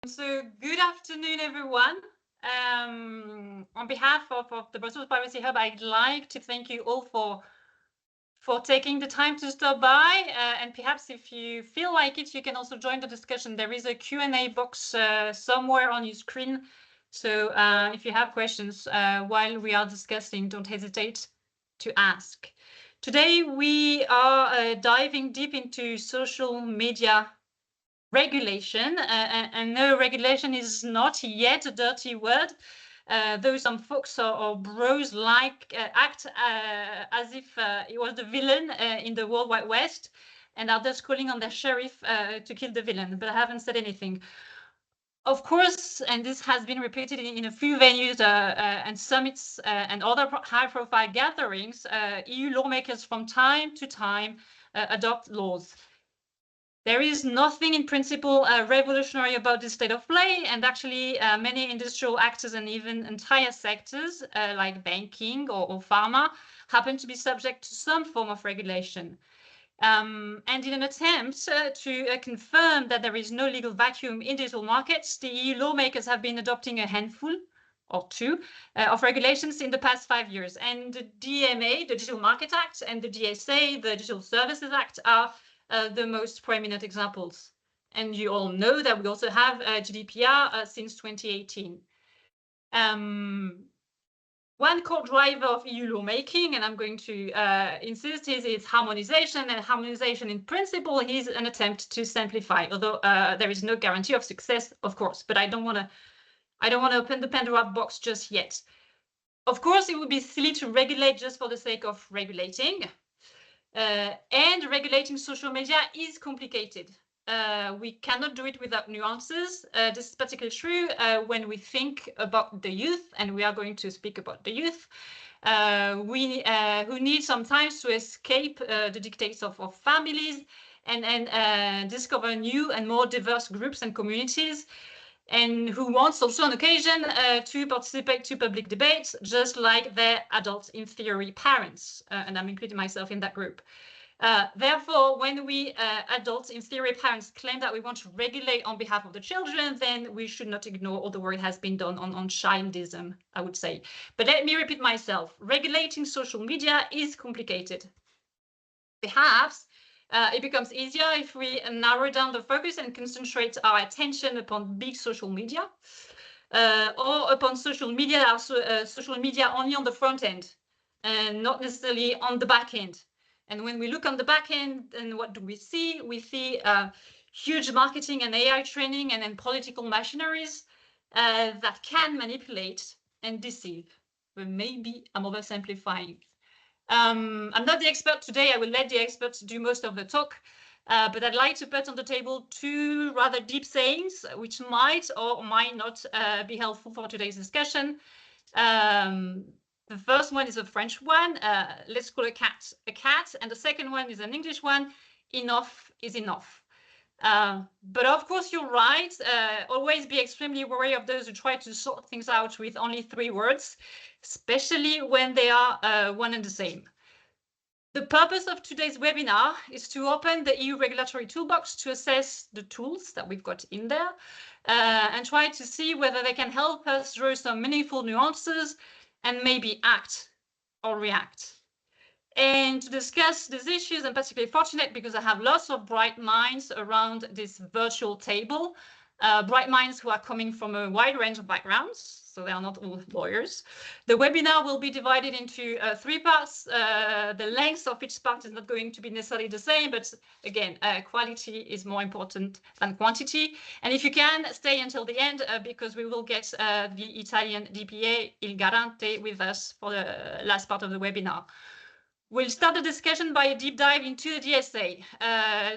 So good afternoon, everyone. On behalf of the Brussels Privacy Hub, I'd like to thank you all for taking the time to stop by. And perhaps if you feel like it, you can also join the discussion. There is a Q&A box somewhere on your screen. So if you have questions while we are discussing, don't hesitate to ask. Today, we are diving deep into social media regulation, and no, regulation is not yet a dirty word, though some folks or bros act as if it was the villain in the World Wide West and are just calling on their sheriff to kill the villain, but I haven't said anything. Of course, and this has been repeated in a few venues and summits and other high-profile gatherings, EU lawmakers from time to time adopt laws. There is nothing in principle revolutionary about this state of play, and actually many industrial actors and even entire sectors like banking or pharma happen to be subject to some form of regulation. And in an attempt to confirm that there is no legal vacuum in digital markets, the EU lawmakers have been adopting a handful or two of regulations in the past 5 years. And the DMA, the Digital Market Act, and the DSA, the Digital Services Act, are the most prominent examples. And you all know that we also have GDPR since 2018. One core driver of EU lawmaking, and I'm going to insist, is harmonization, and harmonization in principle is an attempt to simplify, although there is no guarantee of success, of course, but I don't want to open the Pandora box just yet. Of course, it would be silly to regulate just for the sake of regulating. And regulating social media is complicated. We cannot do it without nuances. This is particularly true when we think about the youth, and we are going to speak about the youth, who need sometimes to escape the dictates of families and discover new and more diverse groups and communities, and who wants also on occasion to participate to public debates, just like their adult in theory parents, and I'm including myself in that group. Therefore, when we adults in theory parents claim that we want to regulate on behalf of the children, then we should not ignore all the work has been done on childism, I would say. But let me repeat myself. Regulating social media is complicated. Perhaps it becomes easier if we narrow down the focus and concentrate our attention upon big social media, or upon social media, social media only on the front end and not necessarily on the back end. And when we look on the back end, then what do we see? We see huge marketing and AI training and then political machineries that can manipulate and deceive. But maybe I'm oversimplifying. I'm not the expert today. I will let the experts do most of the talk. But I'd like to put on the table two rather deep sayings, which might or might not be helpful for today's discussion. The first one is a French one, let's call a cat, and the second one is an English one, enough is enough. But of course, you're right. Always be extremely wary of those who try to sort things out with only 3 words, especially when they are one and the same. The purpose of today's webinar is to open the EU regulatory toolbox to assess the tools that we've got in there and try to see whether they can help us draw some meaningful nuances and maybe act or react. And to discuss these issues, I'm particularly fortunate because I have lots of bright minds around this virtual table, bright minds who are coming from a wide range of backgrounds, so they are not all lawyers. The webinar will be divided into 3 parts. The length of each part is not going to be necessarily the same, but again, quality is more important than quantity. And if you can, stay until the end because we will get the Italian DPA, Il Garante, with us for the last part of the webinar. We'll start the discussion by a deep dive into the DSA.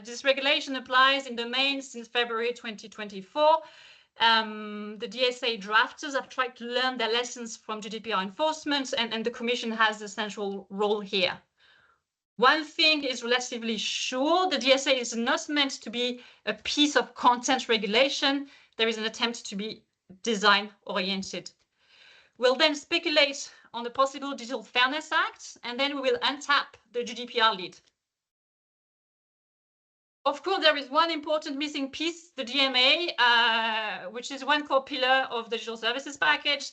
This regulation applies in the main since February 2024. The DSA drafters have tried to learn their lessons from GDPR enforcement, and the Commission has a central role here. One thing is relatively sure, the DSA is not meant to be a piece of content regulation. There is an attempt to be design-oriented. We'll then speculate on the possible Digital Fairness Act, and then we will untap the GDPR lid. Of course, there is one important missing piece, the DMA, which is one core pillar of the digital services package.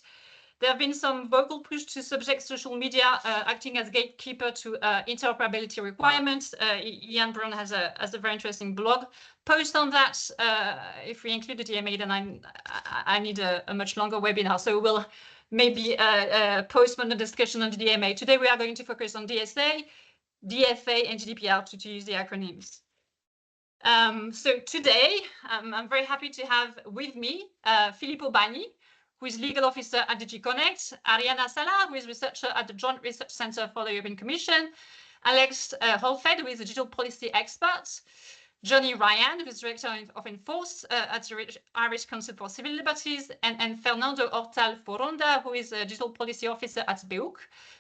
There have been some vocal push to subject social media acting as gatekeeper to interoperability requirements. Ian Brown has a very interesting blog post on that. If we include the DMA, then I need a much longer webinar. So we'll maybe postpone the discussion on the DMA. Today, we are going to focus on DSA, DFA, and GDPR to use the acronyms. So today, I'm very happy to have with me Filippo Bagni, who is legal officer at DG Connect, Arianna Sala, who is researcher at the Joint Research Center for the European Commission, Alex Hohlfeld, who is a digital policy expert, Johnny Ryan, who is director of Enforce at the Irish Council for Civil Liberties, and Fernando Hortal Foronda, who is a digital policy officer at BEUC,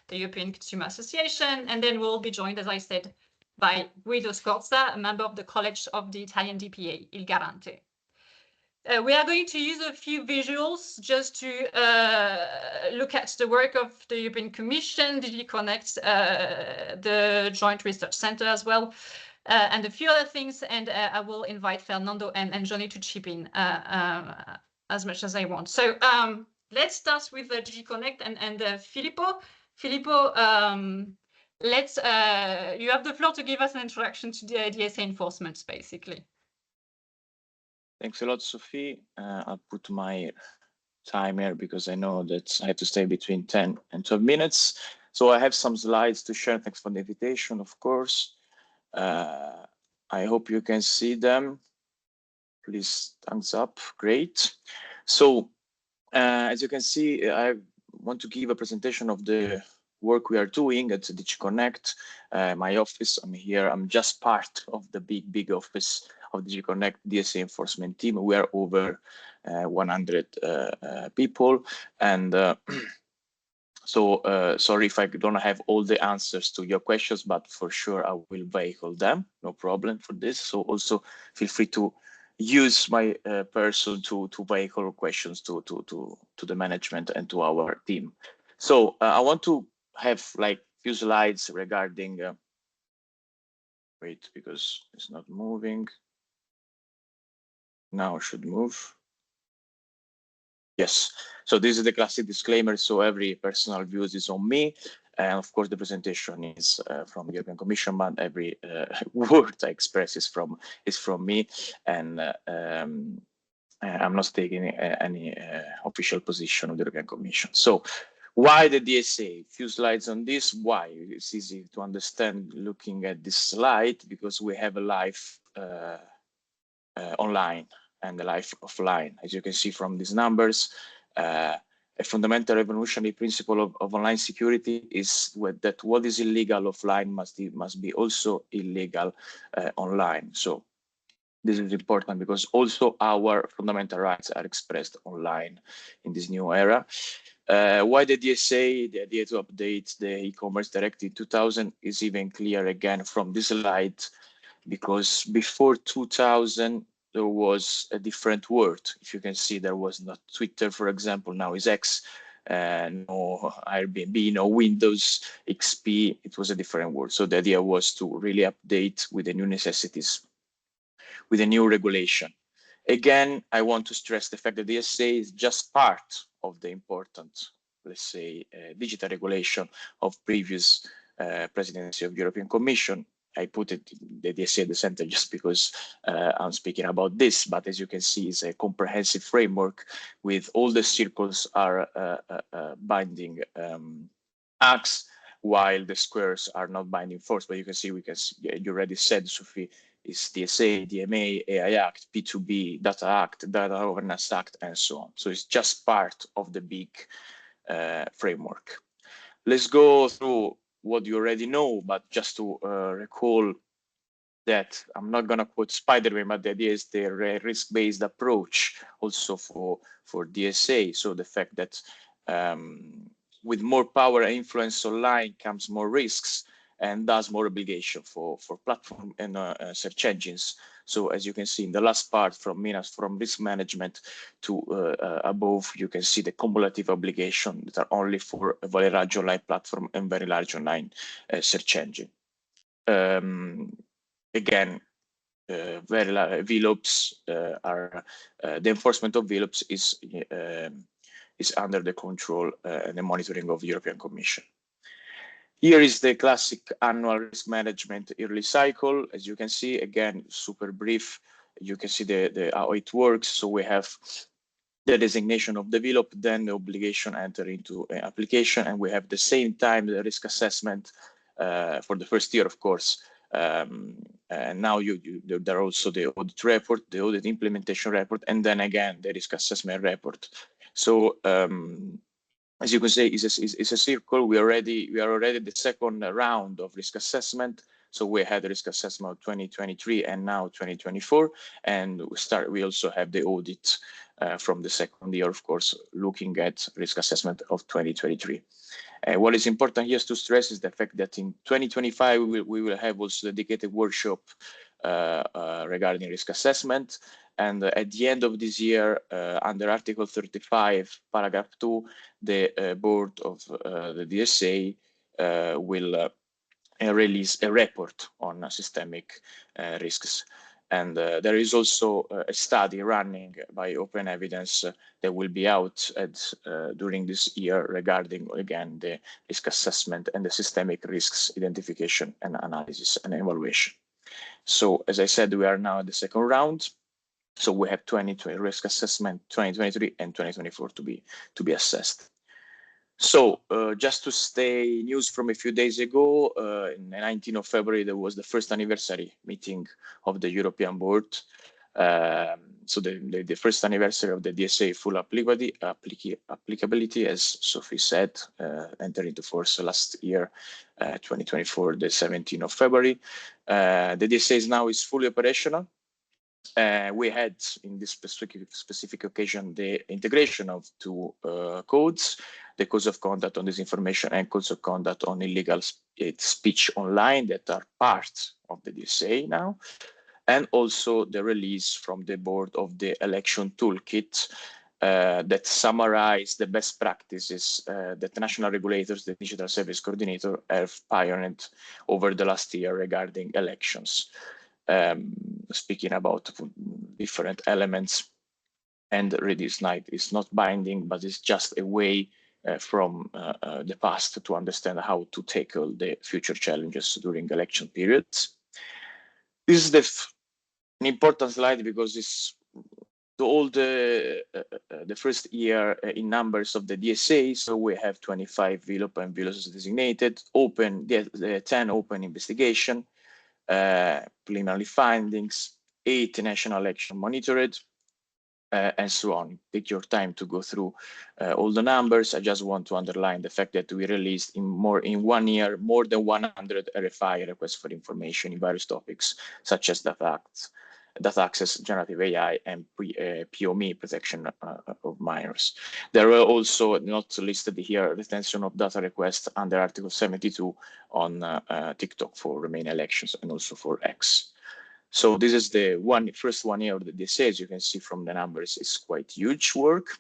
the European Consumer Association, and then we'll be joined, as I said, by Guido Scorza, a member of the College of the Italian DPA, Il Garante. We are going to use a few visuals just to look at the work of the European Commission, DG Connect, the Joint Research Center as well, and a few other things. And I will invite Fernando and Johnny to chip in as much as I want. So let's start with DG Connect and Filippo. Filippo, you have the floor to give us an introduction to the DSA enforcement, basically. Thanks a lot, Sophie. I'll put my timer because I know that I have to stay between 10 and 12 minutes. So I have some slides to share. Thanks for the invitation, of course. I hope you can see them. Please, thumbs up. Great. So as you can see, I want to give a presentation of the work we are doing at DG Connect. My office, I'm here. I'm just part of the big office of DG Connect DSA enforcement team. We are over 100 people, and so sorry if I don't have all the answers to your questions, but for sure I will vehicle them. No problem for this. So also feel free to use my person to vehicle questions to the management and to our team. So I want to have like few slides regarding. Wait, because it's not moving. Now it should move. Yes, so this is the classic disclaimer. So every personal views is on me. And of course, the presentation is from the European Commission, but every word I express is from me. And I'm not taking any official position of the European Commission. So why the DSA? Few slides on this. Why? It's easy to understand looking at this slide because we have a life online and the life offline. As you can see from these numbers, a fundamental revolutionary principle of online security is that what is illegal offline must be also illegal online. So this is important because also our fundamental rights are expressed online in this new era. Why the DSA? The idea to update the e-commerce directive 2000 is even clear again from this slide, because before 2000 there was a different word. If you can see, there was not Twitter, for example, now is X, no Airbnb, no Windows XP. It was a different word. So the idea was to really update with the new necessities, with a new regulation. Again, I want to stress the fact that the DSA is just part of the important, let's say, digital regulation of previous presidency of the European Commission. I put it the DSA at the center just because I'm speaking about this, but as you can see, it's a comprehensive framework with all the circles are binding acts, while the squares are not binding force. But you can see, you already said, Sophie, is DSA, DMA, AI Act, P2B, Data Act, Data Governance Act, and so on. So it's just part of the big framework. Let's go through what you already know, but just to recall that I'm not going to quote Spider-Man, but the idea is the risk-based approach also for DSA. So the fact that with more power and influence online comes more risks, and thus more obligation for platform and search engines. So as you can see in the last part from risk management to above, you can see the cumulative obligation that are only for a very large online platform and very large online search engine. Again, VLOPs are the enforcement of VLOPs is under the control and the monitoring of the European Commission. Here is the classic annual risk management yearly cycle. As you can see, again, super brief. You can see how it works. So we have the designation of the VLOP, then the obligation enter into application, and we have the same time the risk assessment for the first year, of course. And now there are also the audit report, the audit implementation report, and then again the risk assessment report. So as you can say, it's a circle. We are already the second round of risk assessment. So we had the risk assessment of 2023 and now 2024, and we also have the audit from the second year, of course, looking at risk assessment of 2023. What is important here to stress is the fact that in 2025 we will have also a dedicated workshop regarding risk assessment. And at the end of this year, under Article 35, Paragraph 2, the board of the DSA will release a report on systemic risks. And there is also a study running by Open Evidence that will be out during this year regarding, again, the risk assessment and the systemic risks identification and analysis and evaluation. So, as I said, we are now at the second round. So we have 2020 risk assessment, 2023 and 2024 to be assessed. So just to stay news from a few days ago, in the 19th of February, there was the first anniversary meeting of the European Board. So the first anniversary of the DSA full applicability, as Sophie said, entered into force last year, 2024, the 17th of February. The DSA is fully operational. We had, in this specific occasion, the integration of two codes, the codes of conduct on disinformation and codes of conduct on illegal speech online that are part of the DSA now, and also the release from the board of the election toolkit that summarize the best practices that national regulators, the Digital Service Coordinator, have pioneered over the last year regarding elections. Speaking about different elements, and really it's not binding, but it's just a way from the past to understand how to tackle the future challenges during election periods. This is an important slide because it's all the first year in numbers of the DSA. So we have 25 VLOP and VLOS designated, open, the 10 open investigation, preliminary findings, 8 national election monitored, and so on. Take your time to go through all the numbers. I just want to underline the fact that we released in 1 year more than 100 RFI requests for information in various topics, such as data access, generative AI, and POME, protection of minors. There were also not listed here retention of data requests under Article 72 on TikTok for Romanian elections and also for X. So this is the first 1 year of the DSA. As you can see from the numbers, it's quite huge work.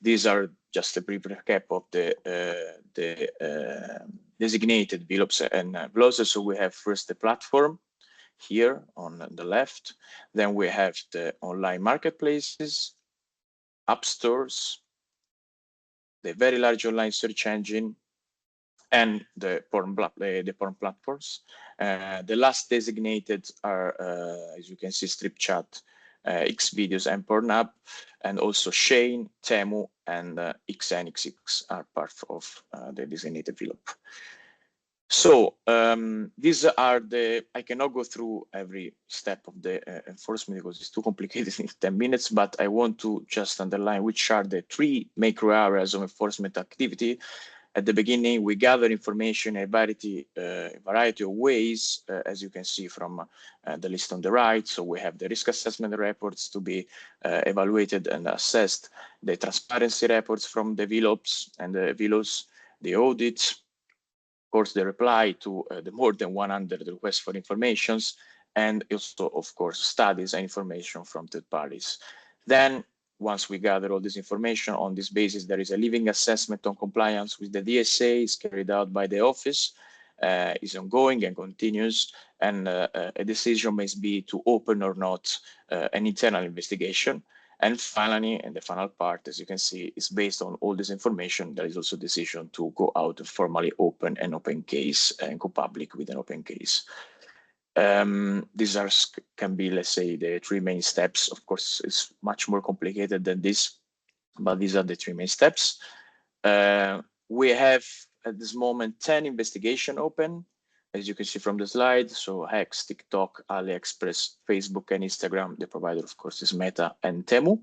These are just a brief recap of the designated VLOPs and VLOS. So we have first the platform here on the left. Then we have the online marketplaces, app stores, the very large online search engine, and the porn platforms. The last designated are, as you can see, Strip Chat, Xvideos, and Pornhub, and also Shane, Temu, and XNXX are part of the designated VLOP. So these are I cannot go through every step of the enforcement because it's too complicated in 10 minutes, but I want to just underline which are the 3 macro areas of enforcement activity. At the beginning, we gather information in a variety of ways, as you can see from the list on the right. So we have the risk assessment reports to be evaluated and assessed, the transparency reports from the VLOPs and the VLOS, the audits, of course, the reply to the more than 100 requests for informations, and also, of course, studies and information from third parties. Then, once we gather all this information, on this basis, there is a living assessment on compliance with the DSA is carried out by the office, is ongoing and continues, and a decision may be to open or not an internal investigation. And finally, and the final part, as you can see, is based on all this information. There is also a decision to go out and formally open an open case and go public with an open case. These can be, let's say, the three main steps. Of course, it's much more complicated than this, but these are the three main steps. We have at this moment 10 investigations open, as you can see from the slide. So X, TikTok, AliExpress, Facebook, and Instagram. The provider, of course, is Meta and Temu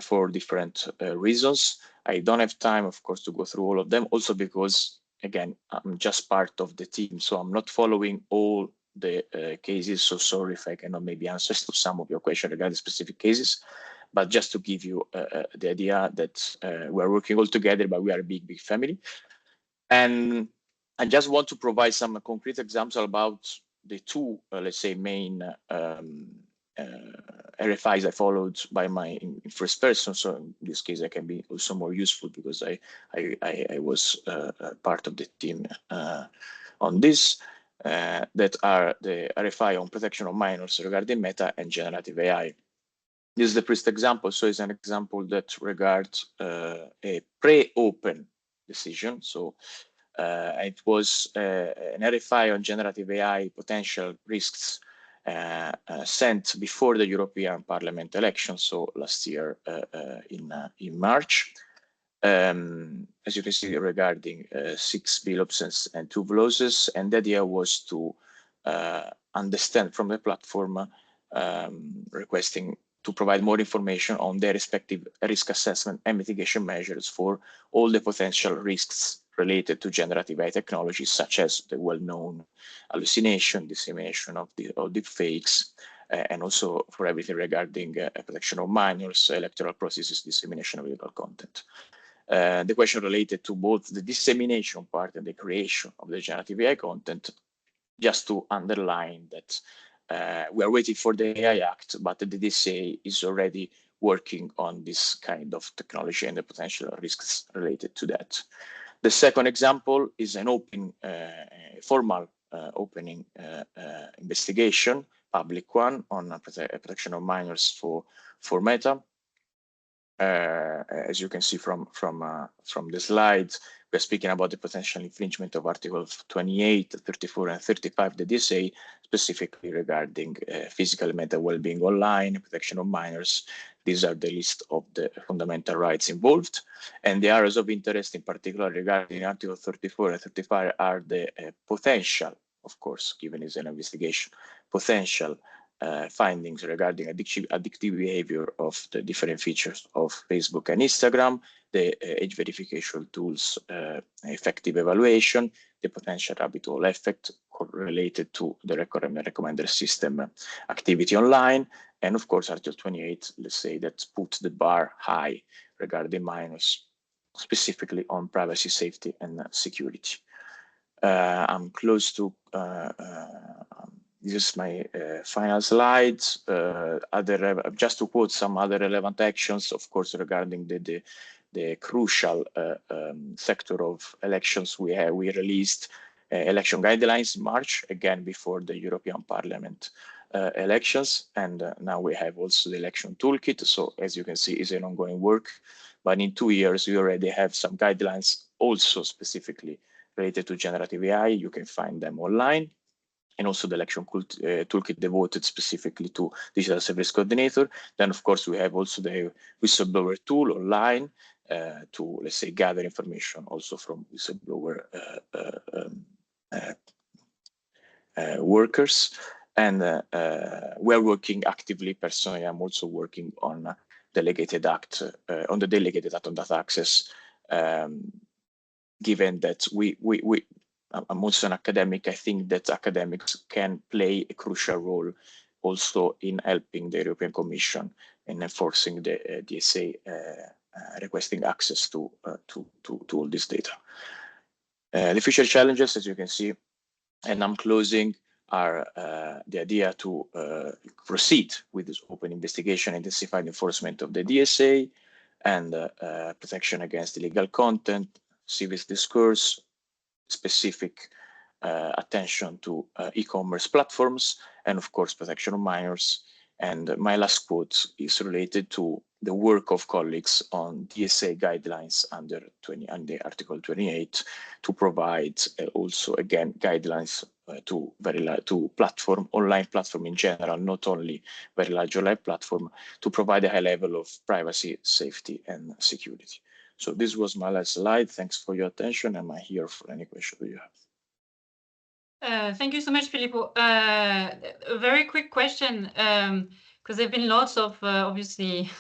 for different reasons. I don't have time, of course, to go through all of them, also because, again, I'm just part of the team, so I'm not following all the cases. So sorry if I cannot maybe answer to some of your questions regarding specific cases, but just to give you the idea that we're working all together, but we are a big family. And I just want to provide some concrete examples about the two, let's say, main RFIs I followed by in first person. So in this case, I can be also more useful because I was part of the team on this. That are the RFI on protection of minors regarding Meta and generative AI. This is the first example. So it's an example that regards a pre-open decision. So it was an RFI on generative AI potential risks sent before the European Parliament election, so last year in March. As you can see, regarding 6 BEUCs and 2 VLOSes, and the idea was to understand from the platform requesting to provide more information on their respective risk assessment and mitigation measures for all the potential risks related to generative AI technologies, such as the well-known hallucination, dissemination of deep fakes, and also for everything regarding protection of minors, electoral processes, dissemination of illegal content. The question related to both the dissemination part and the creation of the generative AI content, just to underline that we are waiting for the AI Act, but the DSA is already working on this kind of technology and the potential risks related to that. The second example is an open, formal opening investigation, public one, on protection of minors for Meta. As you can see from the slides, we're speaking about the potential infringement of Articles 28, 34, and 35 of the DSA, specifically regarding physical and mental well-being online, protection of minors. These are the list of the fundamental rights involved. And the areas of interest, in particular regarding Article 34 and 35, are the potential, of course, given it's an investigation, potential findings regarding addictive behavior of the different features of Facebook and Instagram, the age verification tools, effective evaluation, the potential rabbit hole effect related to the recommender system activity online, and of course, Article 28, let's say, that puts the bar high regarding minors, specifically on privacy, safety, and security. I'm close to this is my final slides. Just to quote some other relevant actions, of course, regarding the crucial sector of elections, we released election guidelines in March, again before the European Parliament elections, and now we have also the election toolkit. So as you can see, it's an ongoing work, but in 2 years we already have some guidelines also specifically related to generative AI. You can find them online. And also the election toolkit devoted specifically to digital service coordinator. Then, of course, we have also the whistleblower tool online to, let's say, gather information also from whistleblower workers. And we're working actively. Personally, I'm also working on delegated act on the delegated act on data access. Given that I'm also an academic, I think that academics can play a crucial role also in helping the European Commission in enforcing the DSA requesting access to all this data. The future challenges, as you can see, and I'm closing, are the idea to proceed with this open investigation, intensified enforcement of the DSA, and protection against illegal content, civic discourse, specific attention to e-commerce platforms and, of course, protection of minors. And my last quote is related to the work of colleagues on DSA guidelines under Article 28 to provide also, again, guidelines to online platform in general, not only very large online platform, to provide a high level of privacy, safety, and security. So this was my last slide. Thanks for your attention. I'm here for any question you have. Thank you so much, Filippo. A very quick question, because there have been lots of, obviously,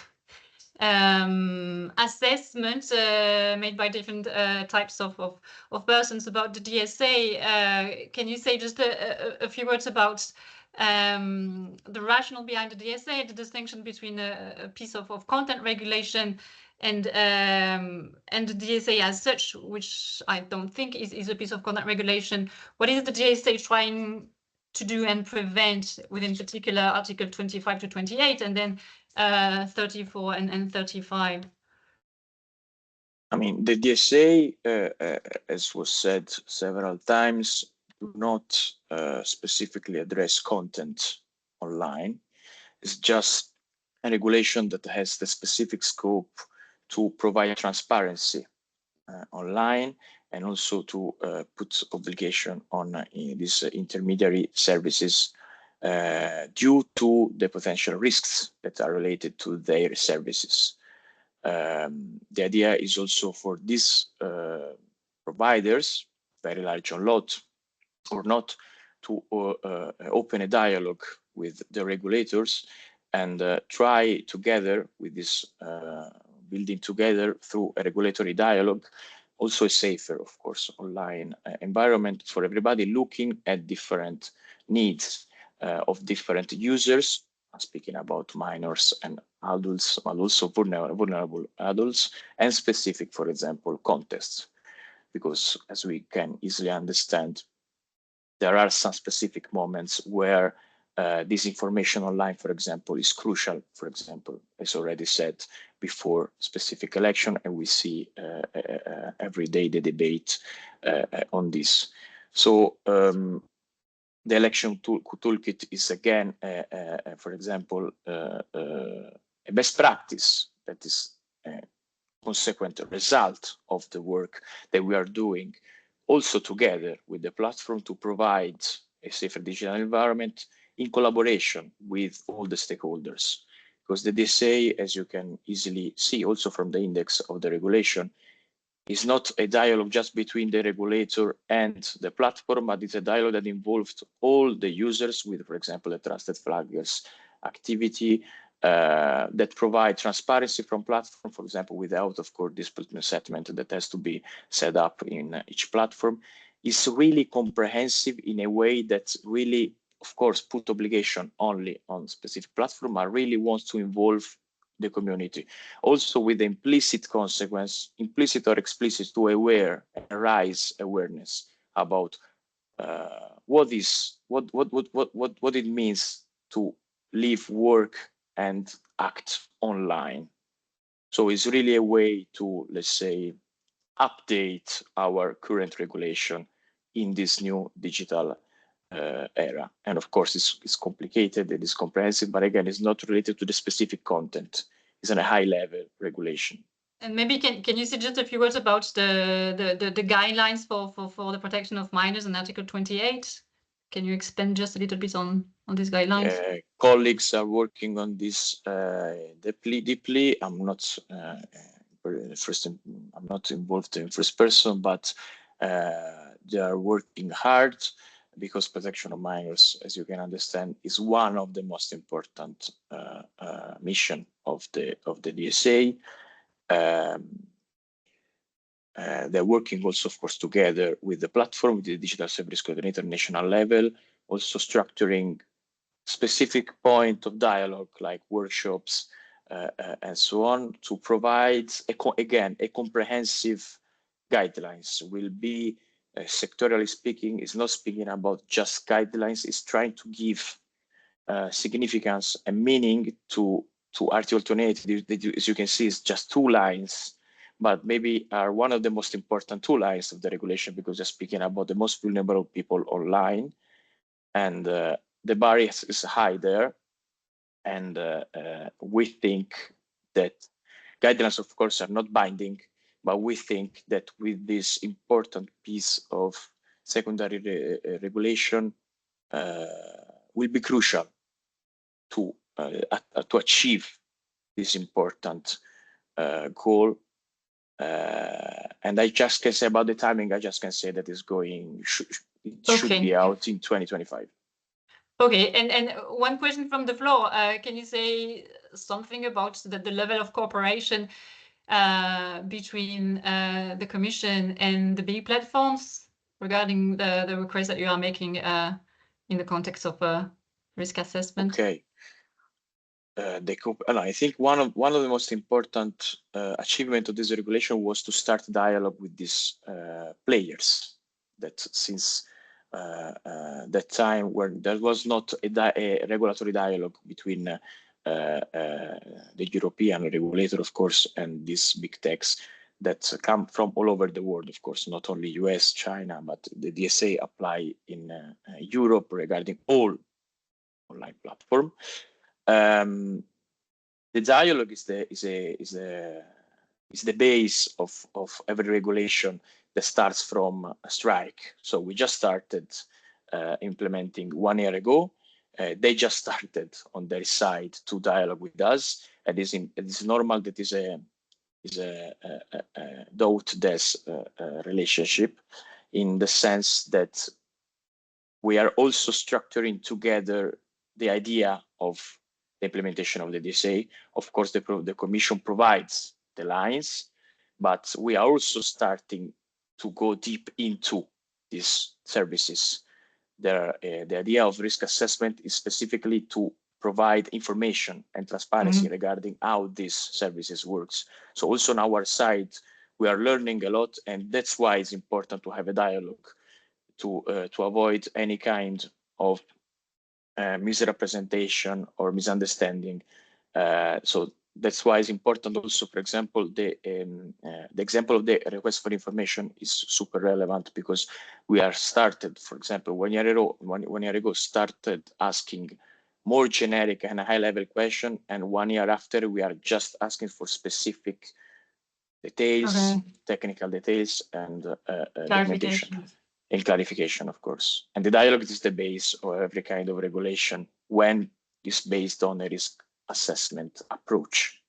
assessments made by different types of persons about the DSA. Can you say just a few words about the rationale behind the DSA, the distinction between a piece of content regulation and the DSA as such, which I don't think is a piece of content regulation? What is the DSA trying to do and prevent within particular Article 25 to 28, and then 34 and 35? I mean, the DSA, as was said several times, do not specifically address content online. It's just a regulation that has the specific scope to provide transparency online, and also to put obligation on these intermediary services due to the potential risks that are related to their services. The idea is also for these providers, very large or lot or not, to open a dialogue with the regulators and try together with this building together through a regulatory dialogue, also a safer, of course, online environment for everybody, looking at different needs of different users. I'm speaking about minors and adults, but also vulnerable adults, and specific, for example, contexts, because as we can easily understand, there are some specific moments where this information online, for example, is crucial. For example, as already said before, specific election, and we see every day the debate on this. So the election toolkit is, again, for example, a best practice that is a consequent result of the work that we are doing, also together with the platform, to provide a safer digital environment in collaboration with all the stakeholders. Because the DSA, as you can easily see also from the index of the regulation, is not a dialogue just between the regulator and the platform, but it's a dialogue that involved all the users with, for example, the trusted flaggers activity that provide transparency from platform, for example, with the out-of-court dispute settlement that has to be set up in each platform. Is really comprehensive in a way that really, of course, put obligation only on specific platform, but really wants to involve the community, also with the implicit consequence, implicit or explicit, to aware and raise awareness about what it means to live, work, and act online. So it's really a way to, let's say, update our current regulation in this new digital era. And of course, it's complicated, it is comprehensive, but again, it's not related to the specific content. It's on a high level regulation. And maybe can you say just a few words about the guidelines for the protection of minors in Article 28? Can you expand just a little bit on these guidelines? Colleagues are working on this deeply. I'm not I'm not involved in first person, but they are working hard, because protection of minors, as you can understand, is one of the most important mission of the DSA. They're working also, of course, together with the platform, with the Digital Service Coordinator national level, also structuring specific point of dialogue like workshops and so on, to provide, again, a comprehensive guidelines. Will be, sectorially speaking, is not speaking about just guidelines, it's trying to give significance and meaning to Article 28. As you can see, it's just 2 lines, but maybe are one of the most important two lines of the regulation, because they're speaking about the most vulnerable people online, and the bar is high there. And we think that guidelines, of course, are not binding, but we think that with this important piece of secondary regulation will be crucial to achieve this important goal. And I just can say about the timing, I just can say that it's going, it should be out in 2025. Okay, and one question from the floor. Can you say something about the level of cooperation between the Commission and the BEUC platforms regarding the request that you are making in the context of risk assessment? Okay. I think one of the most important achievement of this regulation was to start dialogue with these players. That since that time where there was not a regulatory dialogue between the European regulator, of course, and these big techs that come from all over the world, of course, not only US, China, but the DSA apply in Europe regarding all online platform. The dialogue is the base of every regulation that starts from a strike. So we just started implementing 1 year ago. They just started on their side to dialogue with us. And it's normal that is a do-ut-des relationship, in the sense that we are also structuring together the idea of the implementation of the DSA. Of course, the Commission provides the lines, but we are also starting to go deep into these services. The idea of risk assessment is specifically to provide information and transparency regarding how these services works. So also on our side, we are learning a lot, and that's why it's important to have a dialogue to avoid any kind of misrepresentation or misunderstanding. So that's why it's important also, for example, the example of the request for information is super relevant, because we are started, for example, 1 year ago, started asking more generic and high-level question, and 1 year after we are just asking for specific details, technical details, and documentation. And clarification, of course. And the dialogue is the base of every kind of regulation when it's based on a risk assessment approach.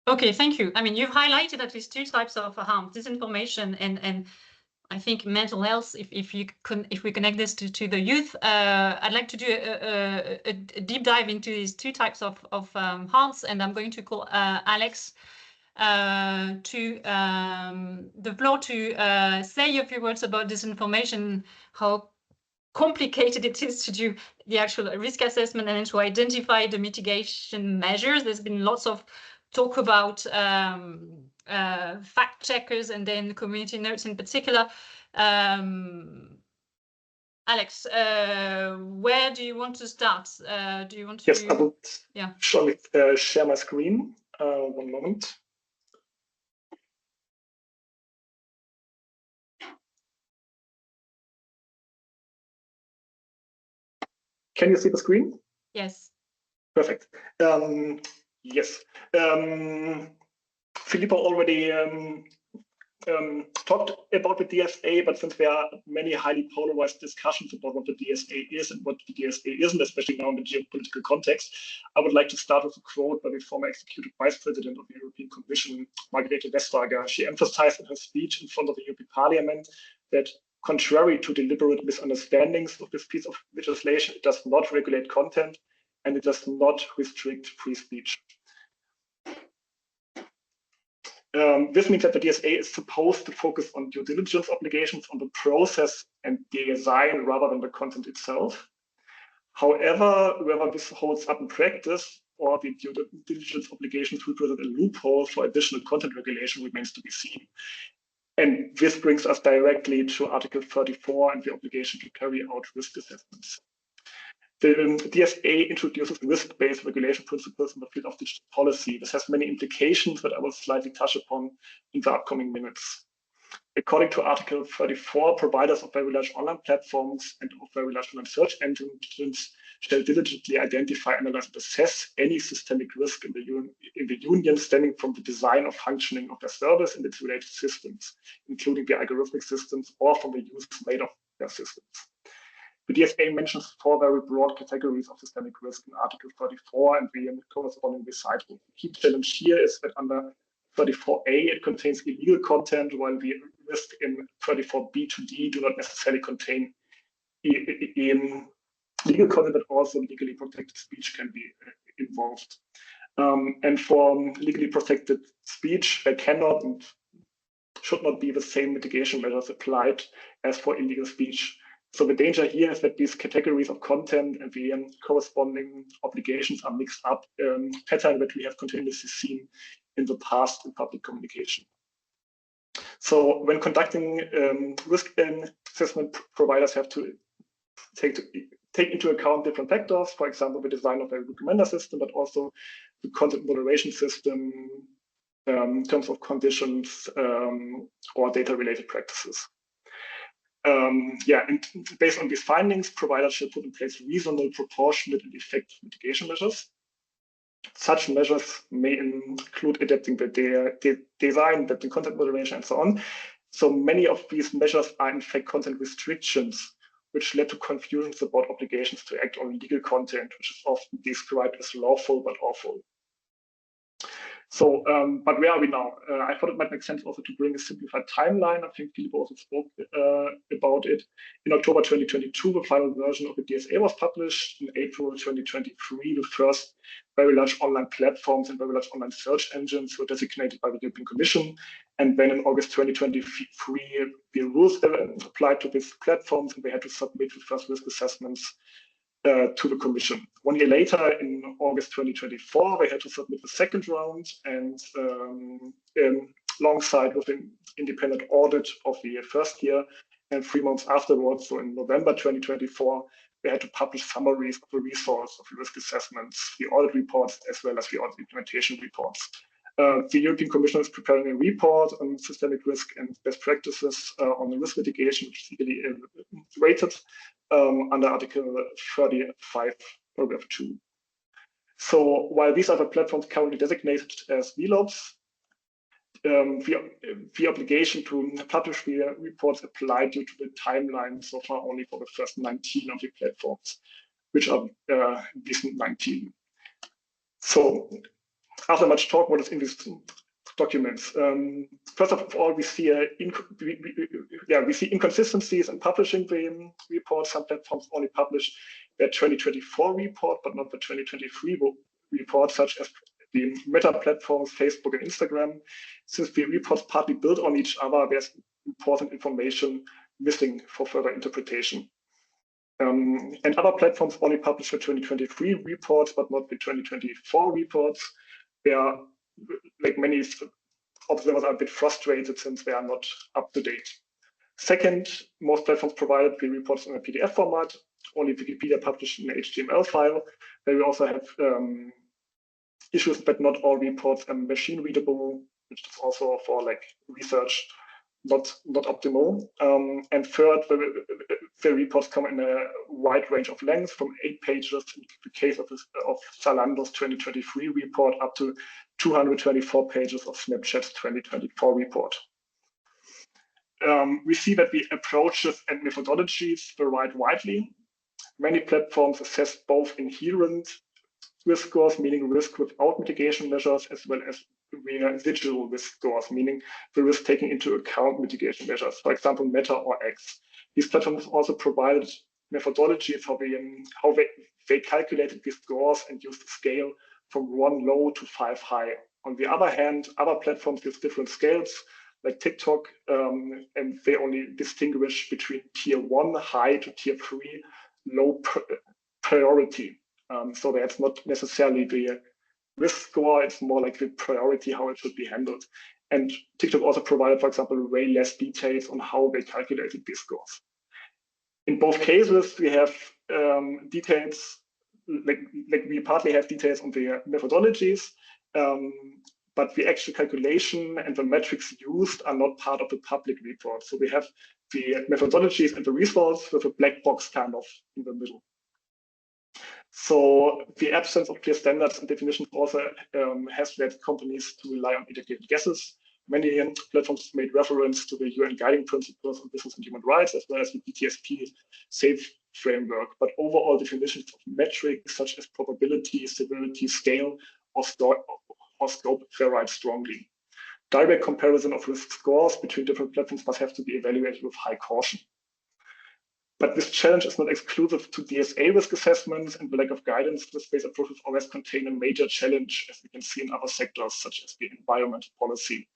Okay, thank you. I mean, you've highlighted at least two types of harm: disinformation and I think mental health. If we connect this to the youth, I'd like to do a deep dive into these two types of harms, and I'm going to call Alex to the floor to say a few words about disinformation, how complicated it is to do the actual risk assessment and to identify the mitigation measures. There's been lots of talk about fact checkers and then community notes in particular. Alex, where do you want to start? Do you want to? Yes, I would surely share my screen. 1 moment. Can you see the screen? Yes. Perfect. Yes. Filippo already talked about the DSA, but since there are many highly polarized discussions about what the DSA is and what the DSA isn't, especially now in the geopolitical context, I would like to start with a quote by the former Executive Vice President of the European Commission, Margrethe Vestager. She emphasized in her speech in front of the European Parliament that, contrary to deliberate misunderstandings of this piece of legislation, it does not regulate content and it does not restrict free speech. This means that the DSA is supposed to focus on due diligence obligations on the process and design rather than the content itself. However, whether this holds up in practice or the due diligence obligations represent a loophole for additional content regulation remains to be seen. And this brings us directly to Article 34 and the obligation to carry out risk assessments. The DSA introduces risk-based regulation principles in the field of digital policy. This has many implications that I will slightly touch upon in the upcoming minutes. According to Article 34, providers of very large online platforms and of very large online search engines shall diligently identify, analyze, and assess any systemic risk in the union stemming from the design or functioning of their service and its related systems, including the algorithmic systems or from the use made of their systems. The DSA mentions 4 very broad categories of systemic risk in Article 34 and the corresponding recital. The key challenge here is that under 34A, it contains illegal content, while the risk in 34B to D do not necessarily contain legal content, but also legally protected speech can be involved. And for legally protected speech, there cannot and should not be the same mitigation measures applied as for illegal speech. So the danger here is that these categories of content and the corresponding obligations are mixed up, pattern that we have continuously seen in the past in public communication. So when conducting risk assessment, providers have to take into account different factors, for example, the design of their recommender system, but also the content moderation system in terms of conditions or data-related practices. And based on these findings, providers should put in place reasonable, proportionate, and effective mitigation measures. Such measures may include adapting the design, adapting content moderation, and so on. So many of these measures are in fact content restrictions, which led to confusions about obligations to act on legal content, which is often described as lawful but awful. So, but where are we now? I thought it might make sense also to bring a simplified timeline. I think Filippo also spoke about it. In October 2022, the final version of the DSA was published. In April 2023, the first very large online platforms and very large online search engines were designated by the European Commission. And then in August 2023, the rules applied to these platforms, and they had to submit the first risk assessments to the Commission. 1 year later, in August 2024, they had to submit the second round, and alongside with an independent audit of the first year. And 3 months afterwards, so in November 2024, they had to publish summaries of the results of the risk assessments, the audit reports, as well as the audit implementation reports. The European Commission is preparing a report on systemic risk and best practices on the risk mitigation, which is legally rated under Article 35, paragraph 2. So while these are the platforms currently designated as VLOPs, the obligation to publish the reports applied due to the timeline so far only for the first 19 of the platforms, which are decent 19. So after much talk, what is in these documents? First of all, we see inconsistencies in publishing the report. Some platforms only publish their 2024 report, but not the 2023 report, such as the Meta platforms, Facebook and Instagram. Since the reports partly build on each other, there's important information missing for further interpretation. And other platforms only publish the 2023 reports, but not the 2024 reports. They are, like many observers, are a bit frustrated since they are not up to date. Second, most platforms provided the reports in a PDF format. Only Wikipedia published an HTML file. They will also have issues that not all reports are machine readable, which is also for like research not optimal. And third, the reports come in a wide range of lengths, from 8 pages in the case of Zalando's 2023 report up to 224 pages of Snapchat's 2024 report. We see that the approaches and methodologies vary widely. Many platforms assess both inherent risk scores, meaning risk without mitigation measures, as well as residual risk scores, meaning the risk taking into account mitigation measures, for example, Meta or X. These platforms also provided methodologies how they calculated these scores and used the scale from 1 low to 5 high. On the other hand, other platforms use different scales, like TikTok, and they only distinguish between tier 1 high to tier 3 low priority. So that's not necessarily the risk score, it's more like the priority, how it should be handled. And TikTok also provided, for example, way less details on how they calculated these scores. In both cases, we have details we partly have details on the methodologies, but the actual calculation and the metrics used are not part of the public report. So we have the methodologies and the results with a black box kind of in the middle. So the absence of clear standards and definitions also has led companies to rely on educated guesses. Many platforms made reference to the UN guiding principles on business and human rights, as well as the BTSP SAFE framework. But overall definitions of metrics such as probability, severity, scale, or scope varied strongly. Direct comparison of risk scores between different platforms must have to be evaluated with high caution. But this challenge is not exclusive to DSA risk assessments, and the lack of guidance to risk-based approaches always contain a major challenge, as we can see in other sectors, such as the environmental policy.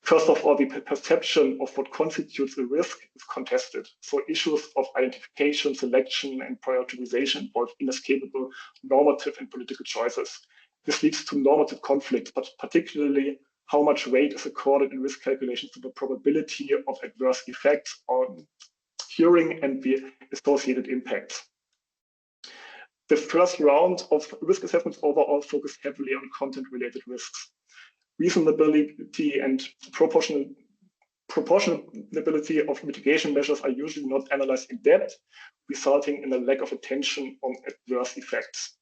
First of all, the perception of what constitutes a risk is contested. So issues of identification, selection, and prioritization involve inescapable normative and political choices. This leads to normative conflict, but particularly how much weight is accorded in risk calculations to the probability of adverse effects on curing and the associated impacts. The first round of risk assessments overall focused heavily on content-related risks. Reasonability and proportionality of mitigation measures are usually not analyzed in depth, resulting in a lack of attention on adverse effects.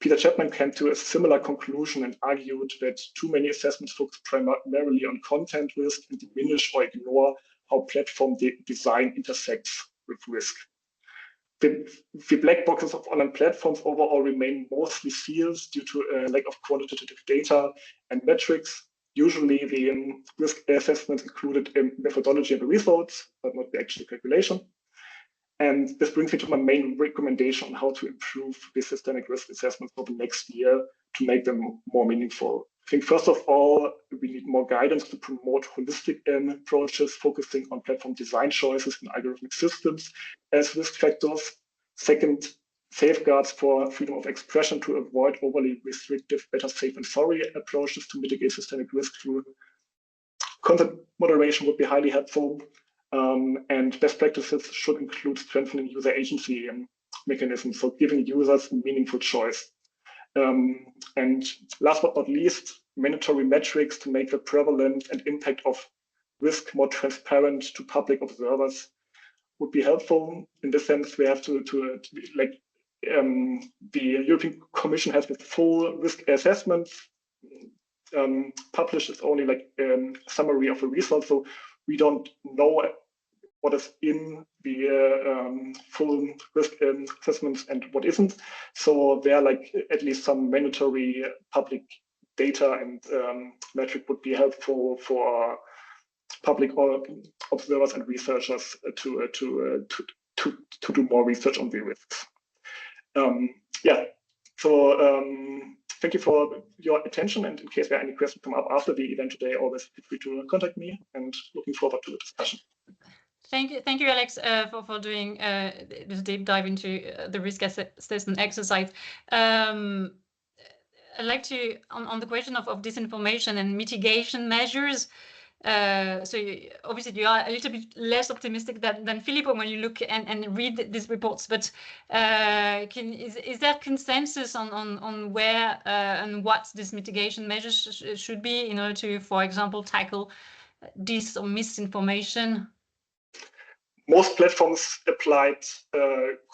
Peter Chapman came to a similar conclusion and argued that too many assessments focus primarily on content risk and diminish or ignore how platform design intersects with risk. The black boxes of online platforms overall remain mostly seals due to a lack of quantitative data and metrics. Usually the risk assessments included methodology and the results, but not the actual calculation. And this brings me to my main recommendation on how to improve the systemic risk assessments for the next year to make them more meaningful. I think first of all, we need more guidance to promote holistic approaches, focusing on platform design choices and algorithmic systems as risk factors. Second, safeguards for freedom of expression to avoid overly restrictive, better safe and sorry approaches to mitigate systemic risk through content moderation would be highly helpful. And best practices should include strengthening user agency mechanisms, so giving users a meaningful choice. And last but not least, mandatory metrics to make the prevalence and impact of risk more transparent to public observers would be helpful. In this sense, we have to the European Commission has the full risk assessment published. It's only like a summary of the results, so we don't know what is in the full risk assessments and what isn't. So there are like at least some mandatory public data and metric would be helpful for public observers and researchers to do more research on the risks. Thank you for your attention, and in case there are any questions come up after the event today, always feel free to contact me, and looking forward to the discussion. Thank you, Alex, for doing this deep dive into the risk assessment exercise. I'd like to, on the question of disinformation and mitigation measures, so obviously you are a little bit less optimistic than Filippo when you look and read these reports, but is there consensus on where and what these mitigation measures should be in order to, for example, tackle dis or misinformation? Most platforms applied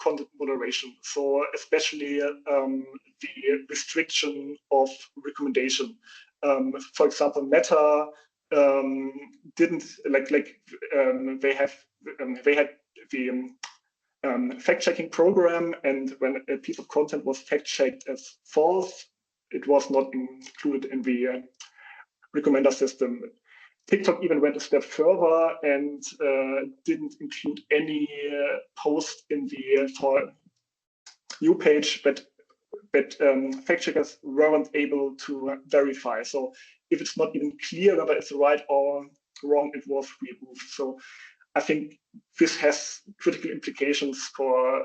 content moderation, so especially the restriction of recommendation. For example, Meta didn't they had the fact-checking program, and when a piece of content was fact-checked as false, it was not included in the recommender system. TikTok even went a step further and didn't include any post in the For You page that fact checkers weren't able to verify. So if it's not even clear whether it's right or wrong, it was removed. So I think this has critical implications for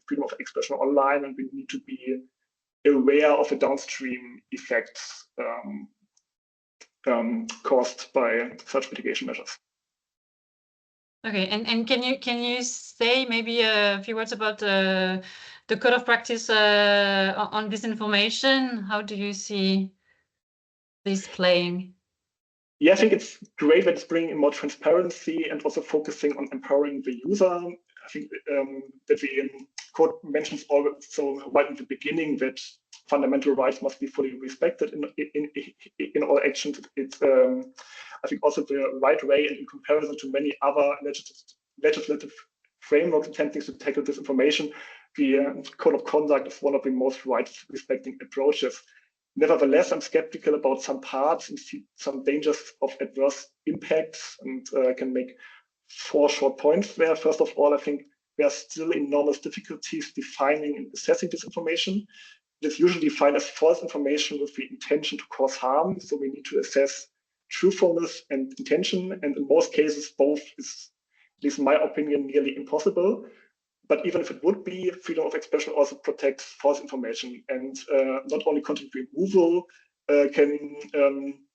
freedom of expression online, and we need to be aware of the downstream effects caused by such mitigation measures. Okay, and can you say maybe a few words about the the code of practice on disinformation? How do you see this playing? Yeah, I think it's great that it's bringing in more transparency and also focusing on empowering the user. I think that the code mentions also right in the beginning that fundamental rights must be fully respected in all actions. It's I think also the right way, and in comparison to many other legislative frameworks attempting to tackle disinformation, the code of conduct is one of the most rights-respecting approaches. Nevertheless, I'm skeptical about some parts and see some dangers of adverse impacts, and I can make 4 short points there. First of all, I think there are still enormous difficulties defining and assessing disinformation. It is usually defined as false information with the intention to cause harm, so we need to assess truthfulness and intention, and in most cases, both is, at least in my opinion, nearly impossible. But even if it would be, freedom of expression also protects false information, and not only content removal can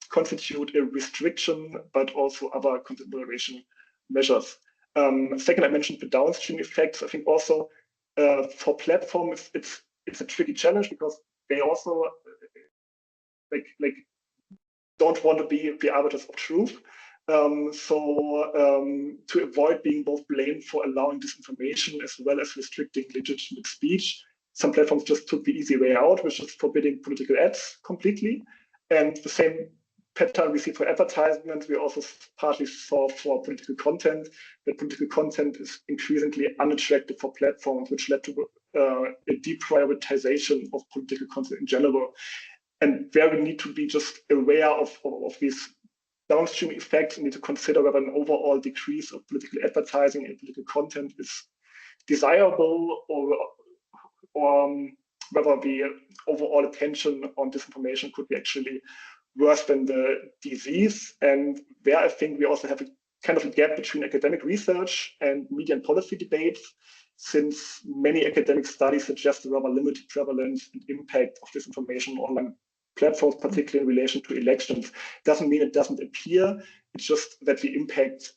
constitute a restriction, but also other content moderation measures. Second, I mentioned the downstream effects. I think also for platforms, it's a tricky challenge because they also like don't want to be the arbiters of truth. To avoid being both blamed for allowing disinformation as well as restricting legitimate speech, some platforms just took the easy way out, which is forbidding political ads completely. And the same pattern we see for advertisements, we also partly saw for political content, that political content is increasingly unattractive for platforms, which led to a deprioritization of political content in general. And where we need to be just aware of these downstream effects, we need to consider whether an overall decrease of political advertising and political content is desirable, or whether the overall attention on disinformation could be actually worse than the disease. And there I think we also have a kind of a gap between academic research and media and policy debates, since many academic studies suggest a rather limited prevalence and impact of disinformation on online platforms, particularly in relation to elections. Doesn't mean it doesn't appear, it's just that the impact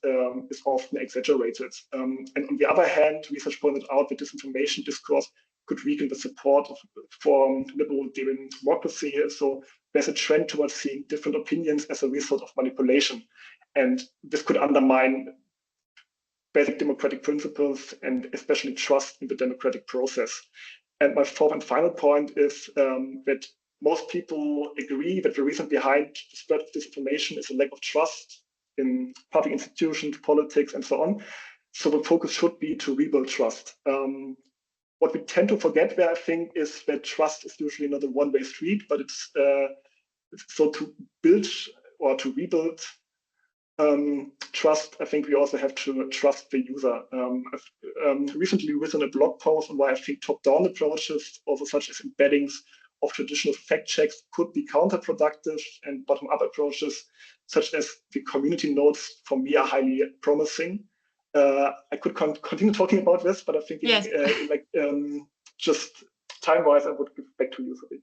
is often exaggerated. And on the other hand, research pointed out that disinformation discourse could weaken the support for liberal democracy. So there's a trend towards seeing different opinions as a result of manipulation. And this could undermine basic democratic principles and especially trust in the democratic process. And my fourth and final point is that most people agree that the reason behind the spread of disinformation is a lack of trust in public institutions, politics, and so on. So the focus should be to rebuild trust. What we tend to forget there, I think, is that trust is usually not a one-way street, but it's so to build or to rebuild trust, I think we also have to trust the user. I've recently written a blog post on why I think top-down approaches, also such as embeddings of traditional fact checks, could be counterproductive, and bottom-up approaches, such as the community notes, for me are highly promising. I could continue talking about this, but I think yes. Just time-wise, I would give back to you, Sophie.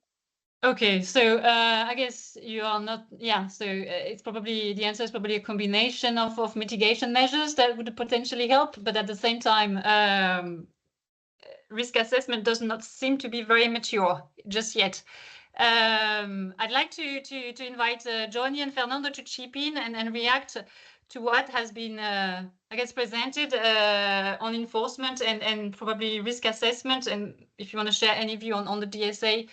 Okay, so I guess you are not, so it's probably, the answer is probably a combination of mitigation measures that would potentially help, but at the same time, risk assessment does not seem to be very mature just yet. I'd like to invite Johnny and Fernando to chip in and react to what has been, I guess, presented on enforcement and probably risk assessment, and if you want to share any view on the DSA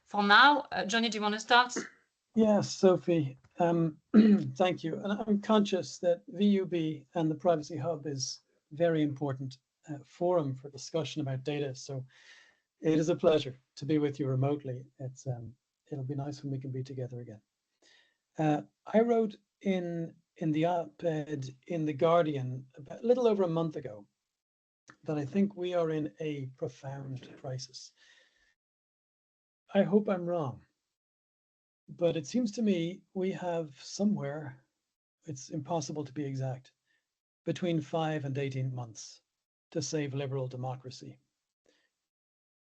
for now. Johnny, do you want to start? Yes, Sophie, thank you. And I'm conscious that VUB and the Privacy Hub is very important forum for discussion about data. So it is a pleasure to be with you remotely. It'll be nice when we can be together again. I wrote in the op-ed in The Guardian about a little over a month ago that I think we are in a profound crisis. I hope I'm wrong, but it seems to me we have somewhere, it's impossible to be exact, between 5 and 18 months to save liberal democracy.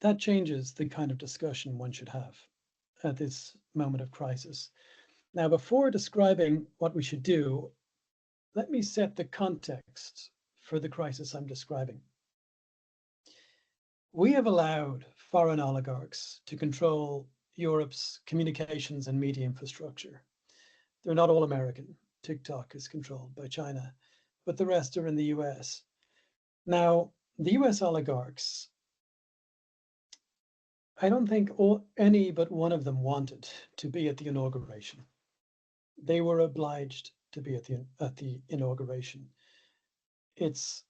That changes the kind of discussion one should have at this moment of crisis. Now, before describing what we should do, let me set the context for the crisis I'm describing. we have allowed foreign oligarchs to control Europe's communications and media infrastructure. They're not all American. TikTok is controlled by China, but the rest are in the US. Now, the US oligarchs, I don't think any but one of them wanted to be at the inauguration. They were obliged to be at the inauguration. It's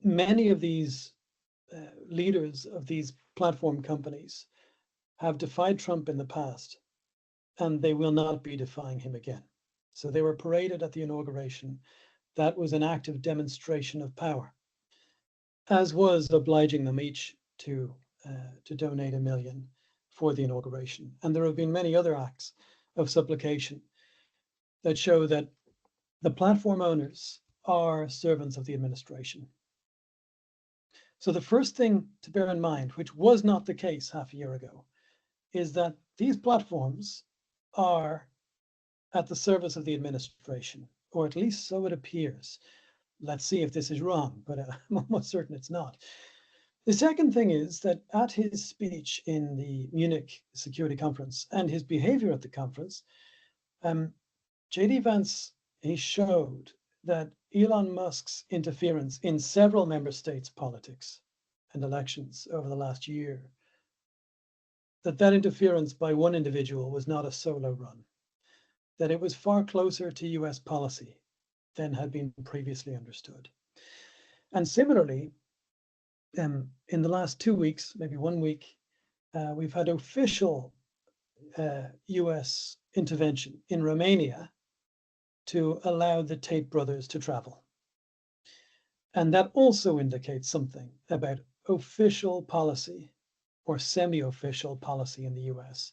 many of these leaders of these platform companies have defied Trump in the past, and they will not be defying him again. So they were paraded at the inauguration. That was an active demonstration of power, as was obliging them each to donate $1 million for the inauguration. And there have been many other acts of supplication that show that the platform owners are servants of the administration. So the first thing to bear in mind, which was not the case half a year ago, is that these platforms are at the service of the administration, or at least so it appears. Let's see if this is wrong, but I'm almost certain it's not. The second thing is that at his speech in the Munich Security Conference and his behavior at the conference, J.D. Vance, he showed that Elon Musk's interference in several member states' politics and elections over the last year, that interference by one individual was not a solo run, that it was far closer to US policy than had been previously understood. And similarly, in the last 2 weeks, maybe 1 week, we've had official US intervention in Romania to allow the Tate brothers to travel. And that also indicates something about official policy or semi-official policy in the US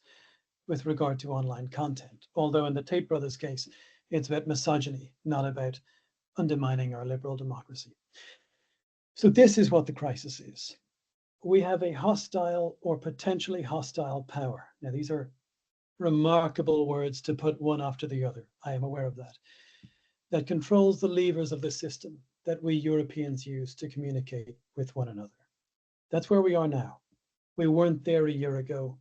with regard to online content. Although in the Tate brothers case, it's about misogyny, not about undermining our liberal democracy. So this is what the crisis is. We have a hostile or potentially hostile power. Now, these are remarkable words to put one after the other. I am aware of that. That controls the levers of the system that we Europeans use to communicate with one another. That's where we are now. We weren't there a year ago.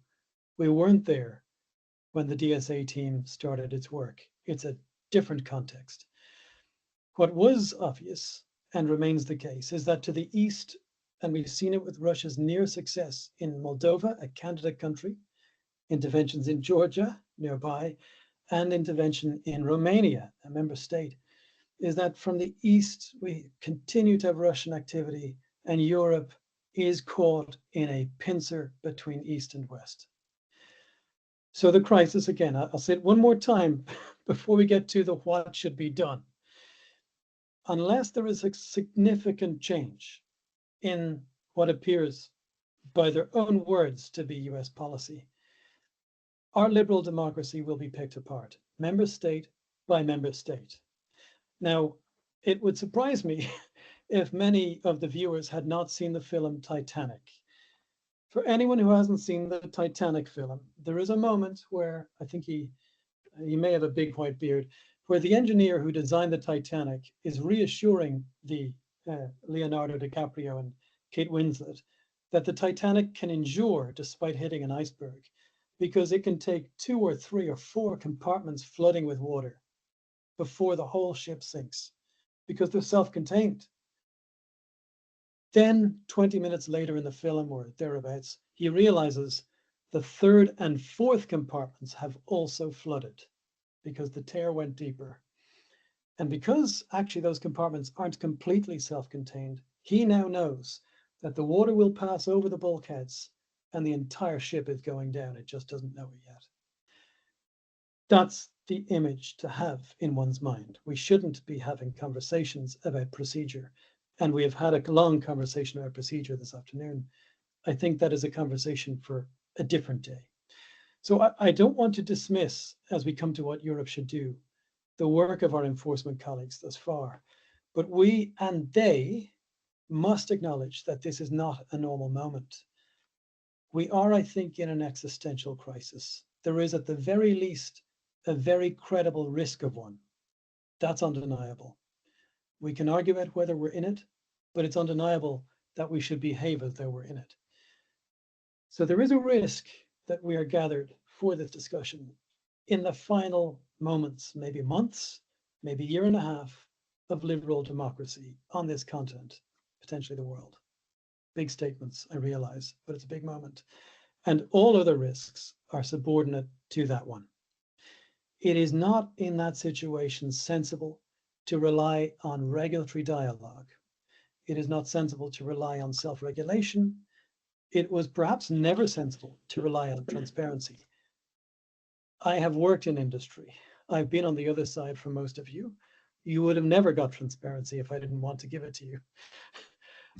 We weren't there when the DSA team started its work. It's a different context. What was obvious and remains the case is that to the east, and we've seen it with Russia's near success in Moldova, a candidate country, interventions in Georgia, nearby, and intervention in Romania, a member state, is that from the east, we continue to have Russian activity, and Europe is caught in a pincer between east and west. So the crisis, again, I'll say it one more time before we get to the what should be done. Unless there is a significant change in what appears by their own words to be US policy, our liberal democracy will be picked apart, member state by member state. Now, it would surprise me if many of the viewers had not seen the film Titanic. For anyone who hasn't seen the Titanic film, there is a moment where I think he may have a big white beard, where the engineer who designed the Titanic is reassuring the Leonardo DiCaprio and Kate Winslet that the Titanic can endure despite hitting an iceberg, because it can take 2 or 3 or 4 compartments flooding with water before the whole ship sinks, because they're self-contained. Then 20 minutes later in the film or thereabouts, he realizes the 3rd and 4th compartments have also flooded because the tear went deeper. And because actually those compartments aren't completely self-contained, he now knows that the water will pass over the bulkheads and the entire ship is going down. It just doesn't know it yet. That's the image to have in one's mind. We shouldn't be having conversations about procedure. And we have had a long conversation about procedure this afternoon. I think that is a conversation for a different day. So I don't want to dismiss, as we come to what Europe should do, the work of our enforcement colleagues thus far. But we and they must acknowledge that this is not a normal moment. We are, I think, in an existential crisis. There is, at the very least, a very credible risk of one. That's undeniable. We can argue about whether we're in it, but it's undeniable that we should behave as though we're in it. So there is a risk that we are gathered for this discussion in the final moments, maybe months, maybe a year and a half of liberal democracy on this continent, potentially the world. Big statements, I realize, but it's a big moment. And all other risks are subordinate to that one. It is not in that situation sensible to rely on regulatory dialogue. It is not sensible to rely on self-regulation. It was perhaps never sensible to rely on transparency. I have worked in industry. I've been on the other side for most of you. You would have never got transparency if I didn't want to give it to you.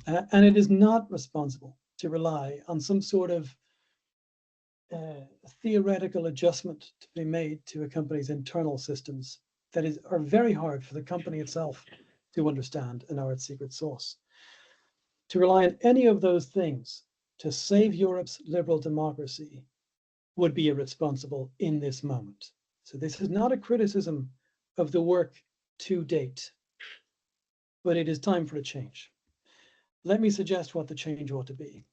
And it is not responsible to rely on some sort of theoretical adjustment to be made to a company's internal systems that are very hard for the company itself to understand and are its secret sauce. To rely on any of those things to save Europe's liberal democracy would be irresponsible in this moment. So this is not a criticism of the work to date, but it is time for a change. Let me suggest what the change ought to be.